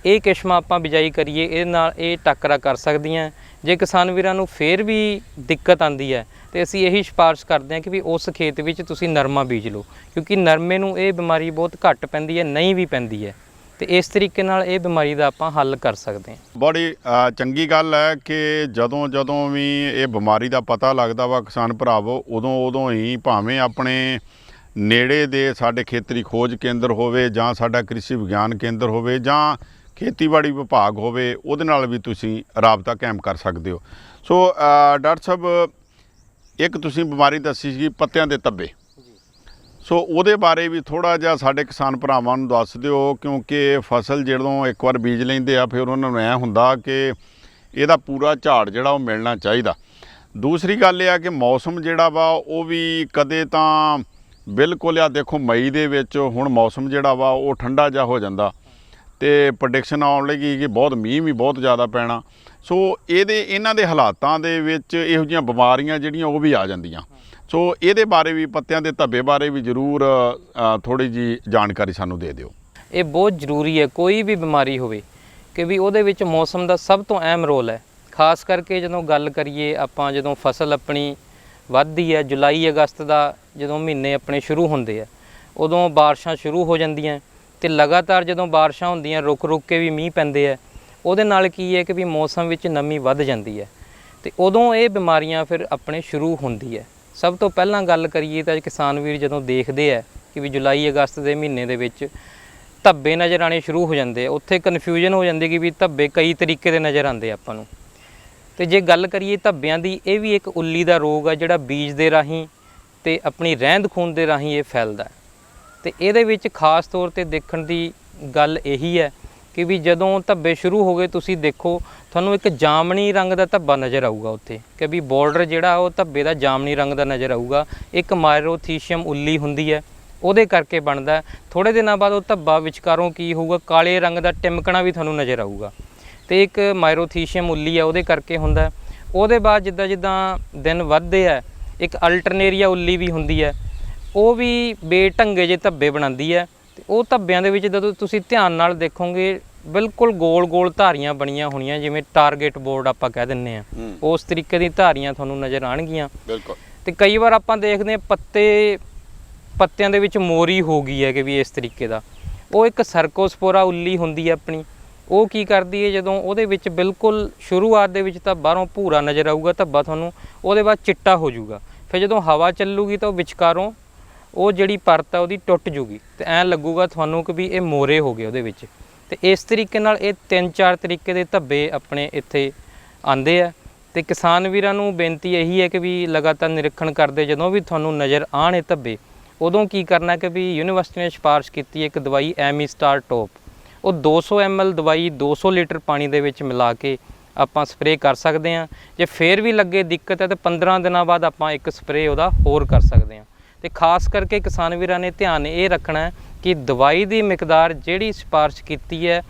ਇਹ ਕਿਸਮਾਂ ਆਪਾਂ ਬਿਜਾਈ ਕਰੀਏ, ਇਹਦੇ ਨਾਲ ਇਹ ਟੱਕਰਾ ਕਰ ਸਕਦੀਆਂ। ਜੇ ਕਿਸਾਨ ਵੀਰਾਂ ਨੂੰ ਫਿਰ ਵੀ ਦਿੱਕਤ ਆਉਂਦੀ ਹੈ ਤੇ ਅਸੀਂ ਇਹੀ ਸਿਫਾਰਿਸ਼ ਕਰਦੇ ਹਾਂ ਕਿ ਵੀ ਉਸ ਖੇਤ ਵਿੱਚ ਤੁਸੀਂ ਨਰਮਾ ਬੀਜ ਲਓ, ਕਿਉਂਕਿ ਨਰਮੇ ਨੂੰ ਇਹ ਬਿਮਾਰੀ ਬਹੁਤ ਘੱਟ ਪੈਂਦੀ ਹੈ, ਨਹੀਂ ਵੀ ਪੈਂਦੀ ਹੈ। ਤੇ ਇਸ ਤਰੀਕੇ ਨਾਲ ਇਹ ਬਿਮਾਰੀ ਦਾ ਆਪਾਂ ਹੱਲ ਕਰ ਸਕਦੇ ਹਾਂ। ਬੜੀ ਚੰਗੀ ਗੱਲ ਹੈ ਕਿ ਜਦੋਂ ਵੀ ਇਹ ਬਿਮਾਰੀ ਦਾ ਪਤਾ ਲੱਗਦਾ ਵਾ ਕਿਸਾਨ ਭਰਾਵੋ, ਉਦੋਂ ਹੀ ਭਾਵੇਂ ਆਪਣੇ ਨੇੜੇ ਦੇ ਸਾਡੇ ਖੇਤਰੀ ਖੋਜ ਕੇਂਦਰ ਹੋਵੇ ਜਾਂ ਸਾਡਾ ਕ੍ਰਿਸ਼ੀ ਵਿਗਿਆਨ ਕੇਂਦਰ ਹੋਵੇ ਜਾਂ ਖੇਤੀਬਾੜੀ ਵਿਭਾਗ ਹੋਵੇ, ਉਹਦੇ ਨਾਲ ਵੀ ਤੁਸੀਂ ਰਾਬਤਾ ਕਾਇਮ ਕਰ ਸਕਦੇ ਹੋ। ਸੋ ਡਾਕਟਰ ਸਾਹਿਬ, ਇੱਕ ਤੁਸੀਂ ਬਿਮਾਰੀ ਦੱਸੀ ਸੀ ਪੱਤਿਆਂ ਦੇ ਧੱਬੇ, ਸੋ ਉਹਦੇ ਬਾਰੇ ਵੀ ਥੋੜ੍ਹਾ ਜਿਹਾ ਸਾਡੇ ਕਿਸਾਨ ਭਰਾਵਾਂ ਨੂੰ ਦੱਸ ਦਿਓ, ਕਿਉਂਕਿ ਫਸਲ ਜਦੋਂ ਇੱਕ ਵਾਰ ਬੀਜ ਲੈਂਦੇ ਆ ਫਿਰ ਉਹਨਾਂ ਨੂੰ ਐਂ ਹੁੰਦਾ ਕਿ ਇਹਦਾ ਪੂਰਾ ਝਾੜ ਜਿਹੜਾ ਉਹ ਮਿਲਣਾ ਚਾਹੀਦਾ। ਦੂਸਰੀ ਗੱਲ ਇਹ ਆ ਕਿ ਮੌਸਮ ਜਿਹੜਾ ਵਾ ਉਹ ਵੀ ਕਦੇ ਤਾਂ ਬਿਲਕੁਲ ਆ, ਦੇਖੋ ਮਈ ਦੇ ਵਿੱਚ ਹੁਣ ਮੌਸਮ ਜਿਹੜਾ ਵਾ ਉਹ ਠੰਡਾ ਜਿਹਾ ਹੋ ਜਾਂਦਾ ਤੇ ਪ੍ਰੈਡਿਕਸ਼ਨ ਆਉਣ ਲੱਗੀ ਕਿ ਬਹੁਤ ਮੀਂਹ ਵੀ ਬਹੁਤ ਜ਼ਿਆਦਾ ਪੈਣਾ। ਸੋ ਇਹਨਾਂ ਦੇ ਹਾਲਾਤਾਂ ਦੇ ਵਿੱਚ ਇਹੋ ਜਿਹੀਆਂ ਬਿਮਾਰੀਆਂ ਜਿਹੜੀਆਂ ਉਹ ਵੀ ਆ ਜਾਂਦੀਆਂ। ਸੋ ਇਹਦੇ ਬਾਰੇ ਵੀ, ਪੱਤਿਆਂ ਦੇ ਧੱਬੇ ਬਾਰੇ ਵੀ ਜ਼ਰੂਰ ਥੋੜ੍ਹੀ ਜਿਹੀ ਜਾਣਕਾਰੀ ਸਾਨੂੰ ਦੇ ਦਿਓ। ਇਹ ਬਹੁਤ ਜ਼ਰੂਰੀ ਹੈ, ਕੋਈ ਵੀ ਬਿਮਾਰੀ ਹੋਵੇ ਕਿ ਵੀ ਉਹਦੇ ਵਿੱਚ ਮੌਸਮ ਦਾ ਸਭ ਤੋਂ ਅਹਿਮ ਰੋਲ ਹੈ। ਖਾਸ ਕਰਕੇ ਜਦੋਂ ਗੱਲ ਕਰੀਏ ਆਪਾਂ, ਜਦੋਂ ਫਸਲ ਆਪਣੀ ਵੱਧਦੀ ਹੈ, ਜੁਲਾਈ ਅਗਸਤ ਦਾ ਜਦੋਂ ਮਹੀਨੇ ਆਪਣੇ ਸ਼ੁਰੂ ਹੁੰਦੇ ਆ, ਉਦੋਂ ਬਾਰਿਸ਼ਾਂ ਸ਼ੁਰੂ ਹੋ ਜਾਂਦੀਆਂ ਤੇ ਲਗਾਤਾਰ ਜਦੋਂ ਬਾਰਿਸ਼ਾਂ ਹੁੰਦੀਆਂ, ਰੁਕ ਕੇ ਵੀ ਮੀਂਹ ਪੈਂਦੇ ਆ, ਉਹਦੇ ਨਾਲ ਕੀ ਹੈ ਕਿ ਵੀ ਮੌਸਮ ਵਿੱਚ ਨਮੀ ਵੱਧ ਜਾਂਦੀ ਹੈ ਤੇ ਉਦੋਂ ਇਹ ਬਿਮਾਰੀਆਂ ਫਿਰ ਆਪਣੇ ਸ਼ੁਰੂ ਹੁੰਦੀ ਹੈ। ਸਭ ਤੋਂ ਪਹਿਲਾਂ ਗੱਲ ਕਰੀਏ ਤਾਂ ਕਿਸਾਨ ਵੀਰ ਜਦੋਂ ਦੇਖਦੇ ਆ ਕਿ ਵੀ ਜੁਲਾਈ ਅਗਸਤ ਦੇ ਮਹੀਨੇ ਦੇ ਵਿੱਚ ਧੱਬੇ ਨਜ਼ਰ ਆਉਣੇ ਸ਼ੁਰੂ ਹੋ ਜਾਂਦੇ ਆ, ਉੱਥੇ ਕਨਫਿਊਜ਼ਨ ਹੋ ਜਾਂਦੀ ਕਿ ਵੀ ਧੱਬੇ ਕਈ ਤਰੀਕੇ ਦੇ ਨਜ਼ਰ ਆਉਂਦੇ ਆਪਾਂ ਨੂੰ। ਤੇ ਜੇ ਗੱਲ ਕਰੀਏ ਧੱਬਿਆਂ ਦੀ, ਇਹ ਵੀ ਇੱਕ ਉੱਲੀ ਦਾ ਰੋਗ ਆ ਜਿਹੜਾ ਬੀਜ ਦੇ ਰਾਹੀਂ ਤੇ ਆਪਣੀ ਰਹਿੰਦ ਖੂੰਹਦ ਦੇ ਰਾਹੀਂ ਇਹ ਫੈਲਦਾ। ਤੇ ਇਹਦੇ ਵਿੱਚ ਖਾਸ ਤੌਰ ਤੇ ਦੇਖਣ ਦੀ ਗੱਲ ਇਹੀ ਹੈ ਕਿ ਵੀ ਜਦੋਂ ਧੱਬੇ ਸ਼ੁਰੂ ਹੋ ਗਏ, ਤੁਸੀਂ ਦੇਖੋ ਤੁਹਾਨੂੰ ਇੱਕ ਜਾਮਣੀ ਰੰਗ ਦਾ ਧੱਬਾ ਨਜ਼ਰ ਆਊਗਾ ਉੱਥੇ, ਕਿ ਵੀ ਬਾਰਡਰ ਜਿਹੜਾ ਉਹ ਧੱਬੇ ਦਾ ਜਾਮਣੀ ਰੰਗ ਦਾ ਨਜ਼ਰ ਆਊਗਾ। ਇੱਕ ਮਾਇਰੋਥੀਸ਼ੀਅਮ ਉੱਲੀ ਹੁੰਦੀ ਹੈ, ਉਹਦੇ ਕਰਕੇ ਬਣਦਾ। ਥੋੜ੍ਹੇ ਦਿਨਾਂ ਬਾਅਦ ਉਹ ਧੱਬਾ ਵਿਚਕਾਰੋਂ ਕੀ ਹੋਊਗਾ, ਕਾਲੇ ਰੰਗ ਦਾ ਟਿਮਕਣਾ ਵੀ ਤੁਹਾਨੂੰ ਨਜ਼ਰ ਆਊਗਾ। ਤੇ ਇੱਕ ਮਾਇਰੋਥੀਸ਼ੀਅਮ ਉੱਲੀ ਹੈ, ਉਹਦੇ ਕਰਕੇ ਹੁੰਦਾ। ਉਹਦੇ ਬਾਅਦ ਜਿੱਦਾਂ ਜਿੱਦਾਂ ਦਿਨ ਵੱਧਦੇ ਆ, ਇੱਕ ਅਲਟਰਨੇਰੀਆ ਉੱਲੀ ਵੀ ਹੁੰਦੀ ਹੈ, ਉਹ ਵੀ ਬੇਢੰਗੇ ਜਿਹੇ ਧੱਬੇ ਬਣਾਉਂਦੀ ਹੈ। ਤੇ ਉਹ ਧੱਬਿਆਂ ਦੇ ਵਿੱਚ ਜਦੋਂ ਤੁਸੀਂ ਧਿਆਨ ਨਾਲ ਦੇਖੋਗੇ, ਬਿਲਕੁਲ ਗੋਲ ਗੋਲ ਧਾਰੀਆਂ ਬਣੀਆਂ ਹੋਣੀਆਂ, ਜਿਵੇਂ ਟਾਰਗੇਟ ਬੋਰਡ ਆਪਾਂ ਕਹਿ ਦਿੰਦੇ ਆ, ਉਸ ਤਰੀਕੇ ਦੀ ਧਾਰੀਆਂ ਤੁਹਾਨੂੰ ਨਜ਼ਰ ਆਉਣਗੀਆਂ। ਬਿਲਕੁਲ। ਤੇ ਕਈ ਵਾਰ ਆਪਾਂ ਦੇਖਦੇ ਹਾਂ ਪੱਤਿਆਂ ਦੇ ਵਿੱਚ ਮੋਰੀ ਹੋ ਗਈ ਹੈ ਕਿ ਵੀ ਇਸ ਤਰੀਕੇ ਦਾ, ਉਹ ਇੱਕ ਸਰਕੋਸਪੋਰਾ ਉੱਲੀ ਹੁੰਦੀ ਹੈ ਆਪਣੀ। ਉਹ ਕੀ ਕਰਦੀ ਹੈ, ਜਦੋਂ ਉਹਦੇ ਵਿੱਚ ਬਿਲਕੁਲ ਸ਼ੁਰੂਆਤ ਦੇ ਵਿੱਚ ਤਾਂ ਬਾਹਰੋਂ ਭੂਰਾ ਨਜ਼ਰ ਆਊਗਾ ਧੱਬਾ ਤੁਹਾਨੂੰ, ਉਹਦੇ ਬਾਅਦ ਚਿੱਟਾ ਹੋ ਜਾਊਗਾ। ਫਿਰ ਜਦੋਂ ਹਵਾ ਚੱਲੂਗੀ ਤਾਂ ਉਹ ਵਿਚਕਾਰੋਂ ਉਹ ਜਿਹੜੀ ਪਰਤ ਆ ਉਹਦੀ ਟੁੱਟ ਜੂਗੀ ਤੇ ਐਂ ਲੱਗੂਗਾ ਤੁਹਾਨੂੰ ਕਿ ਵੀ ਇਹ ਮੋਰੇ ਹੋ ਗਏ ਉਹਦੇ ਵਿੱਚ। ਤੇ ਇਸ ਤਰੀਕੇ ਨਾਲ ਇਹ 3-4 ਤਰੀਕੇ ਦੇ ਧੱਬੇ ਆਪਣੇ ਇੱਥੇ ਆਉਂਦੇ ਆ। ਤੇ ਕਿਸਾਨ ਵੀਰਾਂ ਨੂੰ ਬੇਨਤੀ ਇਹੀ ਹੈ ਕਿ ਵੀ ਲਗਾਤਾਰ ਨਿਰੀਖਣ ਕਰਦੇ, ਜਦੋਂ ਵੀ ਤੁਹਾਨੂੰ ਨਜ਼ਰ ਆਉਣ ਇਹ ਧੱਬੇ, ਉਦੋਂ ਕੀ ਕਰਨਾ ਕਿ ਵੀ ਯੂਨੀਵਰਸਿਟੀ ਨੇ ਸਿਫਾਰਿਸ਼ ਕੀਤੀ ਹੈ ਇੱਕ ਦਵਾਈ ਐਮੀਸਟਾਰ ਟੋਪ, ਉਹ 200 ml ਦਵਾਈ 200 ਲੀਟਰ ਪਾਣੀ ਦੇ ਵਿੱਚ ਮਿਲਾ ਕੇ ਆਪਾਂ ਸਪਰੇਅ ਕਰ ਸਕਦੇ ਹਾਂ। ਜੇ ਫੇਰ ਵੀ ਲੱਗੇ ਦਿੱਕਤ ਹੈ ਤਾਂ 15 ਦਿਨਾਂ ਬਾਅਦ ਆਪਾਂ ਇੱਕ ਸਪਰੇਅ ਉਹਦਾ ਹੋਰ ਕਰ ਸਕਦੇ ਹਾਂ। ਤੇ ਖਾਸ ਕਰਕੇ ਕਿਸਾਨ ਵੀਰਾਂ ਨੇ ਧਿਆਨ ਇਹ ਰੱਖਣਾ ਹੈ ਕਿ ਦਵਾਈ ਦੀ ਮਿਕਦਾਰ ਜਿਹੜੀ ਸਿਫਾਰਿਸ਼ ਕੀਤੀ ਹੈ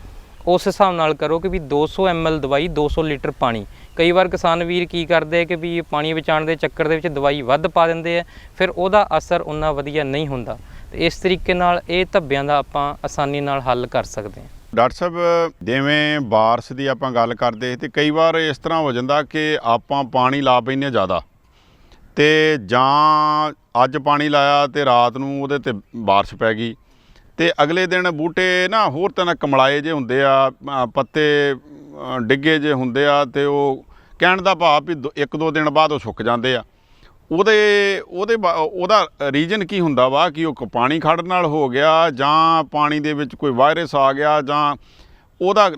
ਉਸ ਹਿਸਾਬ ਨਾਲ ਕਰੋ ਕਿ ਵੀ 200 ml ਦਵਾਈ 200 ਲੀਟਰ ਪਾਣੀ। ਕਈ ਵਾਰ ਕਿਸਾਨ ਵੀਰ ਕੀ ਕਰਦੇ ਕਿ ਵੀ ਪਾਣੀ ਬਚਾਉਣ ਦੇ ਚੱਕਰ ਦੇ ਵਿੱਚ ਦਵਾਈ ਵੱਧ ਪਾ ਦਿੰਦੇ ਆ, ਫਿਰ ਉਹਦਾ ਅਸਰ ਉਨਾ ਵਧੀਆ ਨਹੀਂ ਹੁੰਦਾ। ਤੇ ਇਸ ਤਰੀਕੇ ਨਾਲ ਇਹ ਧੱਬਿਆਂ ਦਾ ਆਪਾਂ ਆਸਾਨੀ ਨਾਲ ਹੱਲ ਕਰ ਸਕਦੇ ਹਾਂ। ਡਾਕਟਰ ਸਾਹਿਬ, ਜਿਵੇਂ ਬਾਰਿਸ਼ ਦੀ ਆਪਾਂ ਗੱਲ ਕਰਦੇ ਤੇ ਕਈ ਵਾਰ ਇਸ ਤਰ੍ਹਾਂ ਹੋ ਜਾਂਦਾ ਕਿ ਆਪਾਂ ਪਾਣੀ ਲਾ ਪੈਂਦੇ ਜ਼ਿਆਦਾ, ਤੇ ਜਾਂ ਅੱਜ ਪਾਣੀ ਲਾਇਆ ਤੇ ਰਾਤ ਨੂੰ ਉਹਦੇ ਤੇ ਬਾਰਿਸ਼ ਪੈ ਗਈ ਤੇ ਅਗਲੇ ਦਿਨ ਬੂਟੇ ਨਾ ਹੋਰ ਤਰ੍ਹਾਂ ਕਮਲਾਏ ਜੇ ਹੁੰਦੇ ਆ, ਪੱਤੇ ਡਿੱਗੇ ਜੇ ਹੁੰਦੇ ਆ, ਤੇ ਉਹ ਕਹਿਣ ਦਾ ਭਾਵ ਵੀ 1-2 ਦਿਨ ਬਾਅਦ ਉਹ ਸੁੱਕ ਜਾਂਦੇ ਆ। ਉਹਦਾ ਰੀਜ਼ਨ ਕੀ ਹੁੰਦਾ ਵਾ ਕਿ ਉਹ ਪਾਣੀ ਖੜਨ ਨਾਲ ਹੋ ਗਿਆ, ਜਾਂ ਪਾਣੀ ਦੇ ਵਿੱਚ ਕੋਈ ਵਾਇਰਸ ਆ ਗਿਆ, ਜਾਂ ਉਹਦਾ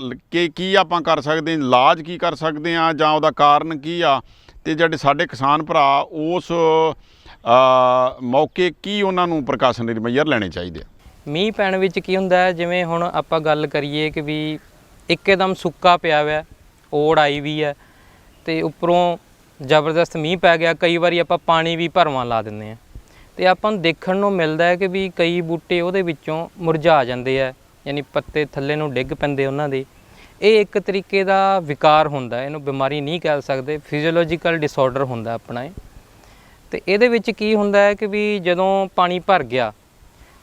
ਕੀ ਆਪਾਂ ਕਰ ਸਕਦੇ ਹਾਂ, ਇਲਾਜ ਕੀ ਕਰ ਸਕਦੇ ਹਾਂ, ਜਾਂ ਉਹਦਾ ਕਾਰਨ ਕੀ ਆ, ਤੇ ਜਿਹੜੇ ਸਾਡੇ ਕਿਸਾਨ ਭਰਾ ਉਸ ਮੌਕੇ ਕੀ ਉਹਨਾਂ ਨੂੰ ਪ੍ਰੀਕਾਸ਼ਨਰੀ ਮੈਜਰ ਲੈਣੇ ਚਾਹੀਦੇ ਆ? ਮੀਂਹ ਪੈਣ ਵਿੱਚ ਕੀ ਹੁੰਦਾ ਹੈ, ਜਿਵੇਂ ਹੁਣ ਆਪਾਂ ਗੱਲ ਕਰੀਏ ਕਿ ਵੀ ਇੱਕਦਮ ਸੁੱਕਾ ਪਿਆ ਹੋਇਆ, ਓੜ ਆਈ ਵੀ ਹੈ ਤੇ ਉੱਪਰੋਂ ਜ਼ਬਰਦਸਤ ਮੀਂਹ ਪੈ ਗਿਆ, ਕਈ ਵਾਰੀ ਆਪਾਂ ਪਾਣੀ ਵੀ ਭਰਵਾਂ ਲਾ ਦਿੰਦੇ ਹਾਂ ਤੇ ਆਪਾਂ ਨੂੰ ਦੇਖਣ ਨੂੰ ਮਿਲਦਾ ਹੈ ਕਿ ਵੀ ਕਈ ਬੂਟੇ ਉਹਦੇ ਵਿੱਚੋਂ ਮੁਰਝਾ ਜਾਂਦੇ ਆ, ਯਾਨੀ ਪੱਤੇ ਥੱਲੇ ਨੂੰ ਡਿੱਗ ਪੈਂਦੇ ਉਹਨਾਂ ਦੇ। ਇਹ ਇੱਕ ਤਰੀਕੇ ਦਾ ਵਿਕਾਰ ਹੁੰਦਾ, ਇਹਨੂੰ ਬਿਮਾਰੀ ਨਹੀਂ ਕਹਿ ਸਕਦੇ, ਫਿਜ਼ੀਓਲੋਜੀਕਲ ਡਿਸਆਰਡਰ ਹੁੰਦਾ ਆਪਣਾ ਇਹ। ਤੇ ਇਹਦੇ ਵਿੱਚ ਕੀ ਹੁੰਦਾ ਹੈ ਕਿ ਵੀ ਜਦੋਂ ਪਾਣੀ ਭਰ ਗਿਆ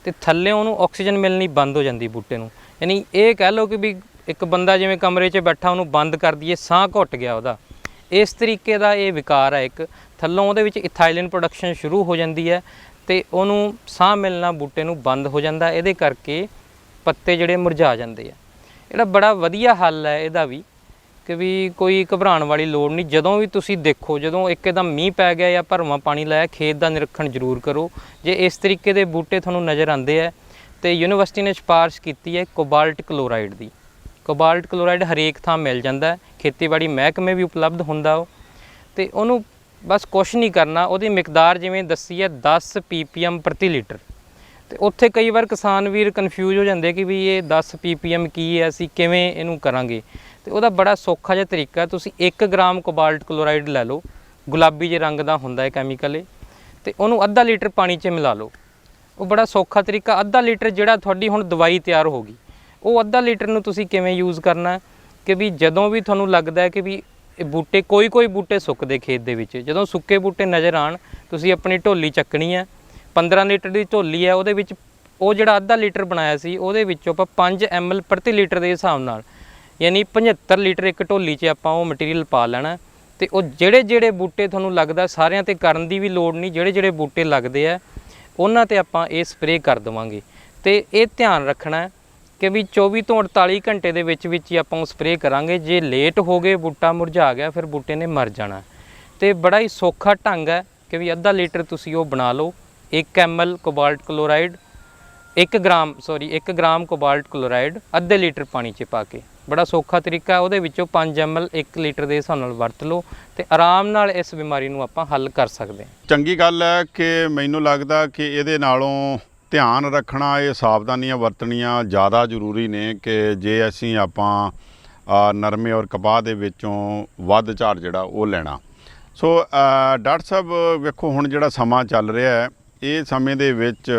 ਤੇ ਥੱਲੇ ਉਹਨੂੰ ਆਕਸੀਜਨ ਮਿਲਣੀ ਬੰਦ ਹੋ ਜਾਂਦੀ ਬੂਟੇ ਨੂੰ। ਯਾਨੀ ਇਹ ਕਹਿ ਲਓ ਕਿ ਵੀ ਇੱਕ ਬੰਦਾ ਜਿਵੇਂ ਕਮਰੇ 'ਚ ਬੈਠਾ ਉਹਨੂੰ ਬੰਦ ਕਰ ਦਈਏ, ਸਾਹ ਘੁੱਟ ਗਿਆ ਉਹਦਾ, ਇਸ ਤਰੀਕੇ ਦਾ ਇਹ ਵਿਕਾਰ ਹੈ ਇੱਕ। ਥੱਲੋਂ ਉਹਦੇ ਵਿੱਚ ਇਥਾਈਲਿਨ ਪ੍ਰੋਡਕਸ਼ਨ ਸ਼ੁਰੂ ਹੋ ਜਾਂਦੀ ਹੈ ਤੇ ਉਹਨੂੰ ਸਾਹ ਮਿਲਣਾ ਬੂਟੇ ਨੂੰ ਬੰਦ ਹੋ ਜਾਂਦਾ। ਇਹਦੇ ਕਰਕੇ ਪੱਤੇ ਜਿਹੜੇ ਮੁਰਝਾ ਜਾਂਦੇ ਆ। ਜਿਹੜਾ ਬੜਾ ਵਧੀਆ ਹੱਲ ਹੈ ਇਹਦਾ ਵੀ ਕਿ ਵੀ ਕੋਈ ਘਬਰਾਉਣ ਵਾਲੀ ਲੋੜ ਨਹੀਂ। ਜਦੋਂ ਵੀ ਤੁਸੀਂ ਦੇਖੋ, ਜਦੋਂ ਇੱਕਦਮ ਮੀਂਹ ਪੈ ਗਿਆ ਜਾਂ ਭਰਵਾਂ ਪਾਣੀ ਲਾਇਆ, ਖੇਤ ਦਾ ਨਿਰੀਖਣ ਜ਼ਰੂਰ ਕਰੋ। ਜੇ ਇਸ ਤਰੀਕੇ ਦੇ ਬੂਟੇ ਤੁਹਾਨੂੰ ਨਜ਼ਰ ਆਉਂਦੇ ਆ ਤੇ ਯੂਨੀਵਰਸਿਟੀ ਨੇ ਸਿਫਾਰਿਸ਼ ਕੀਤੀ ਹੈ ਕੋਬਾਲਟ ਕਲੋਰਾਈਡ ਦੀ। ਕੋਬਾਲਟ ਕਲੋਰਾਈਡ ਹਰੇਕ ਥਾਂ ਮਿਲ ਜਾਂਦਾ, ਖੇਤੀਬਾੜੀ ਮਹਿਕਮੇ ਵੀ ਉਪਲਬਧ ਹੁੰਦਾ ਉਹ, ਤੇ ਉਹਨੂੰ ਬਸ ਕੁਛ ਨਹੀਂ ਕਰਨਾ। ਉਹਦੀ ਮਿਕਦਾਰ ਜਿਵੇਂ ਦੱਸੀ ਹੈ 10 ppm ਪ੍ਰਤੀ ਲੀਟਰ। ਤੇ ਉੱਥੇ ਕਈ ਵਾਰ ਕਿਸਾਨ ਵੀਰ ਕਨਫਿਊਜ਼ ਹੋ ਜਾਂਦੇ ਕਿ ਵੀ ਇਹ 10 ppm ਕੀ ਹੈ, ਅਸੀਂ ਕਿਵੇਂ ਇਹਨੂੰ ਕਰਾਂਗੇ। ਤੇ ਉਹਦਾ ਬੜਾ ਸੌਖਾ ਜਿਹਾ ਤਰੀਕਾ, ਤੁਸੀਂ 1 ਗ੍ਰਾਮ ਕੋਬਾਲਟ ਕਲੋਰਾਈਡ ਲੈ ਲਓ, ਗੁਲਾਬੀ ਜਿਹੇ ਰੰਗ ਦਾ ਹੁੰਦਾ ਹੈ ਕੈਮੀਕਲ ਇਹ, ਤੇ ਉਹਨੂੰ ਅੱਧਾ ਲੀਟਰ ਪਾਣੀ 'ਚ ਮਿਲਾ ਲਓ। ਉਹ ਬੜਾ ਸੌਖਾ ਤਰੀਕਾ। ਅੱਧਾ ਲੀਟਰ ਜਿਹੜਾ ਤੁਹਾਡੀ ਹੁਣ ਦਵਾਈ ਤਿਆਰ ਹੋ ਗਈ, ਉਹ ਅੱਧਾ ਲੀਟਰ ਨੂੰ ਤੁਸੀਂ ਕਿਵੇਂ ਯੂਜ਼ ਕਰਨਾ ਕਿ ਵੀ ਜਦੋਂ ਵੀ ਤੁਹਾਨੂੰ ਲੱਗਦਾ ਹੈ ਕਿ ਵੀ ਇਹ ਬੂਟੇ ਕੋਈ ਬੂਟੇ ਸੁੱਕਦੇ ਖੇਤ ਦੇ ਵਿੱਚ, ਜਦੋਂ ਸੁੱਕੇ ਬੂਟੇ ਨਜ਼ਰ ਆਉਣ, ਤੁਸੀਂ ਆਪਣੀ ਢੋਲੀ ਚੱਕਣੀ ਹੈ, 15 ਲੀਟਰ ਦੀ ਢੋਲੀ ਹੈ, ਉਹਦੇ ਵਿੱਚ ਉਹ ਜਿਹੜਾ ਅੱਧਾ ਲੀਟਰ ਬਣਾਇਆ ਸੀ ਉਹਦੇ ਵਿੱਚੋਂ ਆਪਾਂ 5 ml ਪ੍ਰਤੀ ਲੀਟਰ ਦੇ ਹਿਸਾਬ ਨਾਲ, ਯਾਨੀ 75 ਲੀਟਰ ਇੱਕ ਢੋਲੀ 'ਚ ਆਪਾਂ ਉਹ ਮਟੀਰੀਅਲ ਪਾ ਲੈਣਾ। ਤੇ ਉਹ ਜਿਹੜੇ ਬੂਟੇ ਤੁਹਾਨੂੰ ਲੱਗਦਾ, ਸਾਰਿਆਂ 'ਤੇ ਕਰਨ ਦੀ ਵੀ ਲੋੜ ਨਹੀਂ, ਜਿਹੜੇ ਬੂਟੇ ਲੱਗਦੇ ਆ ਉਹਨਾਂ 'ਤੇ ਆਪਾਂ ਇਹ ਸਪਰੇਅ ਕਰ ਦੇਵਾਂਗੇ। ਤੇ ਇਹ ਧਿਆਨ ਰੱਖਣਾ ਕਿ ਵੀ 24 ਤੋਂ 48 ਘੰਟੇ ਦੇ ਵਿੱਚ ਹੀ ਆਪਾਂ ਉਹ ਸਪਰੇਅ ਕਰਾਂਗੇ। ਜੇ ਲੇਟ ਹੋ ਗਏ, ਬੂਟਾ ਮੁਰਝਾ ਗਿਆ, ਫਿਰ ਬੂਟੇ ਨੇ ਮਰ ਜਾਣਾ। ਤੇ ਬੜਾ ਹੀ ਸੌਖਾ ਢੰਗ ਹੈ ਕਿ ਵੀ ਅੱਧਾ ਲੀਟਰ ਤੁਸੀਂ ਉਹ ਬਣਾ ਲਓ। 1 ml cobalt chloride 1 gram cobalt chloride ਅੱਧੇ ਲੀਟਰ ਪਾਣੀ 'ਚ ਪਾ ਕੇ, ਬੜਾ ਸੌਖਾ ਤਰੀਕਾ। ਉਹਦੇ ਵਿੱਚੋਂ 5 ml 1 ਲੀਟਰ ਦੇ ਹਿਸਾਬ ਨਾਲ ਵਰਤ ਲਓ ਤੇ ਆਰਾਮ ਨਾਲ ਇਸ ਬਿਮਾਰੀ ਨੂੰ ਆਪਾਂ ਹੱਲ ਕਰ ਸਕਦੇ ਹਾਂ। ਚੰਗੀ ਗੱਲ ਹੈ ਕਿ ਮੈਨੂੰ ਲੱਗਦਾ ਕਿ ਇਹਦੇ ਨਾਲੋਂ ਧਿਆਨ ਰੱਖਣਾ, ਇਹ ਸਾਵਧਾਨੀਆਂ ਵਰਤਣੀਆਂ ਜ਼ਿਆਦਾ ਜ਼ਰੂਰੀ ਨੇ ਕਿ ਜੇ ਅਸੀਂ ਆਪਾਂ ਨਰਮੇ ਔਰ ਕਪਾਹ ਦੇ ਵਿੱਚੋਂ ਵੱਧ ਝਾੜ ਜਿਹੜਾ ਉਹ ਲੈਣਾ। ਸੋ ਡਾਕਟਰ ਸਾਹਿਬ ਵੇਖੋ, ਹੁਣ ਜਿਹੜਾ ਸਮਾਂ ਚੱਲ ਰਿਹਾ ਹੈ, ਇਹ ਸਮੇਂ ਦੇ ਵਿੱਚ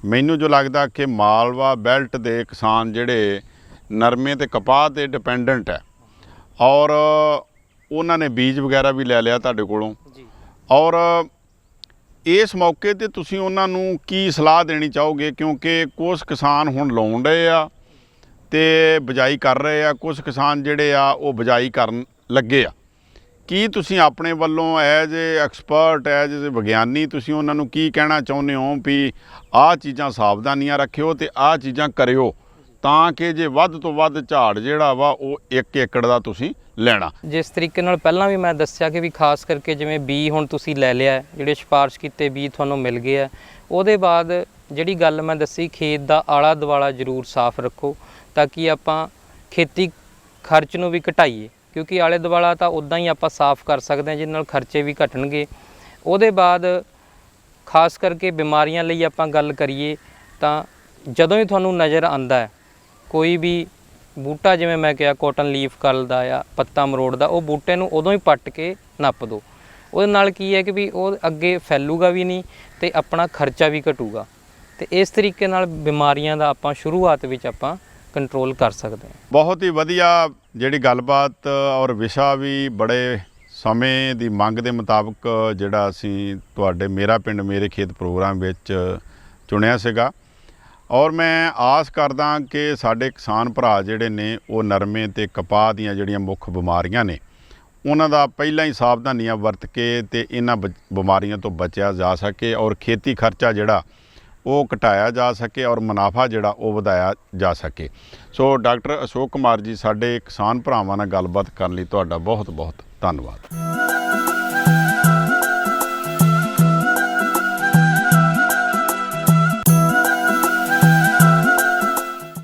ਮੈਨੂੰ ਜੋ ਲੱਗਦਾ ਕਿ ਮਾਲਵਾ ਬੈਲਟ ਦੇ ਕਿਸਾਨ ਜਿਹੜੇ ਨਰਮੇ ਅਤੇ ਕਪਾਹ 'ਤੇ ਡਿਪੈਂਡੈਂਟ ਹੈ, ਔਰ ਉਹਨਾਂ ਨੇ ਬੀਜ ਵਗੈਰਾ ਵੀ ਲੈ ਲਿਆ ਤੁਹਾਡੇ ਕੋਲੋਂ ਜੀ, ਔਰ ਇਸ ਮੌਕੇ 'ਤੇ ਤੁਸੀਂ ਉਹਨਾਂ ਨੂੰ ਕੀ ਸਲਾਹ ਦੇਣੀ ਚਾਹੋਗੇ? ਕਿਉਂਕਿ ਕੁਝ ਕਿਸਾਨ ਹੁਣ ਲਾਉਣ ਰਹੇ ਆ ਅਤੇ ਬਿਜਾਈ ਕਰ ਰਹੇ ਆ, ਕੁਝ ਕਿਸਾਨ ਜਿਹੜੇ ਆ ਉਹ ਬਿਜਾਈ ਕਰਨ ਲੱਗੇ ਆ। ਕੀ ਤੁਸੀਂ ਆਪਣੇ ਵੱਲੋਂ as a expert, as a ਵਿਗਿਆਨੀ, ਤੁਸੀਂ ਉਹਨਾਂ ਨੂੰ ਕੀ ਕਹਿਣਾ ਚਾਹੁੰਦੇ ਹੋ ਵੀ ਆਹ ਚੀਜ਼ਾਂ ਸਾਵਧਾਨੀਆਂ ਰੱਖਿਓ ਅਤੇ ਆਹ ਚੀਜ਼ਾਂ ਕਰਿਓ, ਤਾਂ ਕਿ ਜੇ ਵੱਧ ਤੋਂ ਵੱਧ ਝਾੜ ਜਿਹੜਾ ਵਾ ਉਹ 1 ਏਕੜ ਦਾ ਤੁਸੀਂ ਲੈਣਾ? ਜਿਸ ਤਰੀਕੇ ਨਾਲ ਪਹਿਲਾਂ ਵੀ ਮੈਂ ਦੱਸਿਆ ਕਿ ਵੀ ਖਾਸ ਕਰਕੇ ਜਿਵੇਂ ਬੀ ਹੁਣ ਤੁਸੀਂ ਲੈ ਲਿਆ, ਜਿਹੜੇ ਸਿਫਾਰਿਸ਼ ਕੀਤੇ ਬੀ ਤੁਹਾਨੂੰ ਮਿਲ ਗਏ ਆ, ਉਹਦੇ ਬਾਅਦ ਜਿਹੜੀ ਗੱਲ ਮੈਂ ਦੱਸੀ, ਖੇਤ ਦਾ ਆਲਾ ਦੁਆਲਾ ਜ਼ਰੂਰ ਸਾਫ਼ ਰੱਖੋ ਤਾਂ ਕਿ ਆਪਾਂ ਖੇਤੀ ਖਰਚ ਨੂੰ ਵੀ ਘਟਾਈਏ, ਕਿਉਂਕਿ ਆਲੇ ਦੁਆਲਾ ਤਾਂ ਉੱਦਾਂ ਹੀ ਆਪਾਂ ਸਾਫ਼ ਕਰ ਸਕਦੇ ਹਾਂ ਜਿਹਦੇ ਨਾਲ ਖਰਚੇ ਵੀ ਘਟਣਗੇ। ਉਹਦੇ ਬਾਅਦ ਖਾਸ ਕਰਕੇ ਬਿਮਾਰੀਆਂ ਲਈ ਆਪਾਂ ਗੱਲ ਕਰੀਏ ਤਾਂ ਜਦੋਂ ਹੀ ਤੁਹਾਨੂੰ ਨਜ਼ਰ ਆਉਂਦਾ ਹੈ ਕੋਈ ਵੀ ਬੂਟਾ, ਜਿਵੇਂ ਮੈਂ ਕਿਹਾ ਕਾਟਨ ਲੀਫ ਕਰਲ ਦਾ ਜਾਂ ਪੱਤਾ ਮਰੋੜ ਦਾ, ਉਹ ਬੂਟੇ ਨੂੰ ਉਦੋਂ ਹੀ ਪੱਟ ਕੇ ਨੱਪ ਦਿਓ। ਉਹਦੇ ਨਾਲ ਕੀ ਹੈ ਕਿ ਵੀ ਉਹ ਅੱਗੇ ਫੈਲੂਗਾ ਵੀ ਨਹੀਂ ਤੇ ਆਪਣਾ ਖਰਚਾ ਵੀ ਘਟੂਗਾ। ਤੇ ਇਸ ਤਰੀਕੇ ਨਾਲ ਬਿਮਾਰੀਆਂ ਦਾ ਆਪਾਂ ਸ਼ੁਰੂਆਤ ਵਿੱਚ ਆਪਾਂ ਕੰਟਰੋਲ ਕਰ ਸਕਦੇ ਹਾਂ। ਬਹੁਤ ਹੀ ਵਧੀਆ ਜਿਹੜੀ ਗੱਲਬਾਤ ਔਰ ਵਿਸ਼ਾ ਵੀ ਬੜੇ ਸਮੇਂ ਦੀ ਮੰਗ ਦੇ ਮੁਤਾਬਕ ਜਿਹੜਾ ਅਸੀਂ ਤੁਹਾਡੇ ਮੇਰਾ ਪਿੰਡ ਮੇਰੇ ਖੇਤ ਪ੍ਰੋਗਰਾਮ ਵਿੱਚ ਚੁਣਿਆ ਸੀਗਾ। ਔਰ ਮੈਂ ਆਸ ਕਰਦਾ ਕਿ ਸਾਡੇ ਕਿਸਾਨ ਭਰਾ ਜਿਹੜੇ ਨੇ ਉਹ ਨਰਮੇ ਅਤੇ ਕਪਾਹ ਦੀਆਂ ਜਿਹੜੀਆਂ ਮੁੱਖ ਬਿਮਾਰੀਆਂ ਨੇ ਉਹਨਾਂ ਦਾ ਪਹਿਲਾਂ ਹੀ ਸਾਵਧਾਨੀਆਂ ਵਰਤ ਕੇ ਤੇ ਇਹਨਾਂ ਬਿਮਾਰੀਆਂ ਤੋਂ ਬਚਿਆ ਜਾ ਸਕੇ ਔਰ ਖੇਤੀ ਖਰਚਾ ਜਿਹੜਾ ਉਹ ਘਟਾਇਆ ਜਾ ਸਕੇ ਔਰ ਮੁਨਾਫਾ ਜਿਹੜਾ ਉਹ ਵਧਾਇਆ ਜਾ ਸਕੇ। ਸੋ ਡਾਕਟਰ ਅਸ਼ੋਕ ਕੁਮਾਰ ਜੀ, ਸਾਡੇ ਕਿਸਾਨ ਭਰਾਵਾਂ ਨਾਲ ਗੱਲਬਾਤ ਕਰਨ ਲਈ ਤੁਹਾਡਾ ਬਹੁਤ ਬਹੁਤ ਧੰਨਵਾਦ।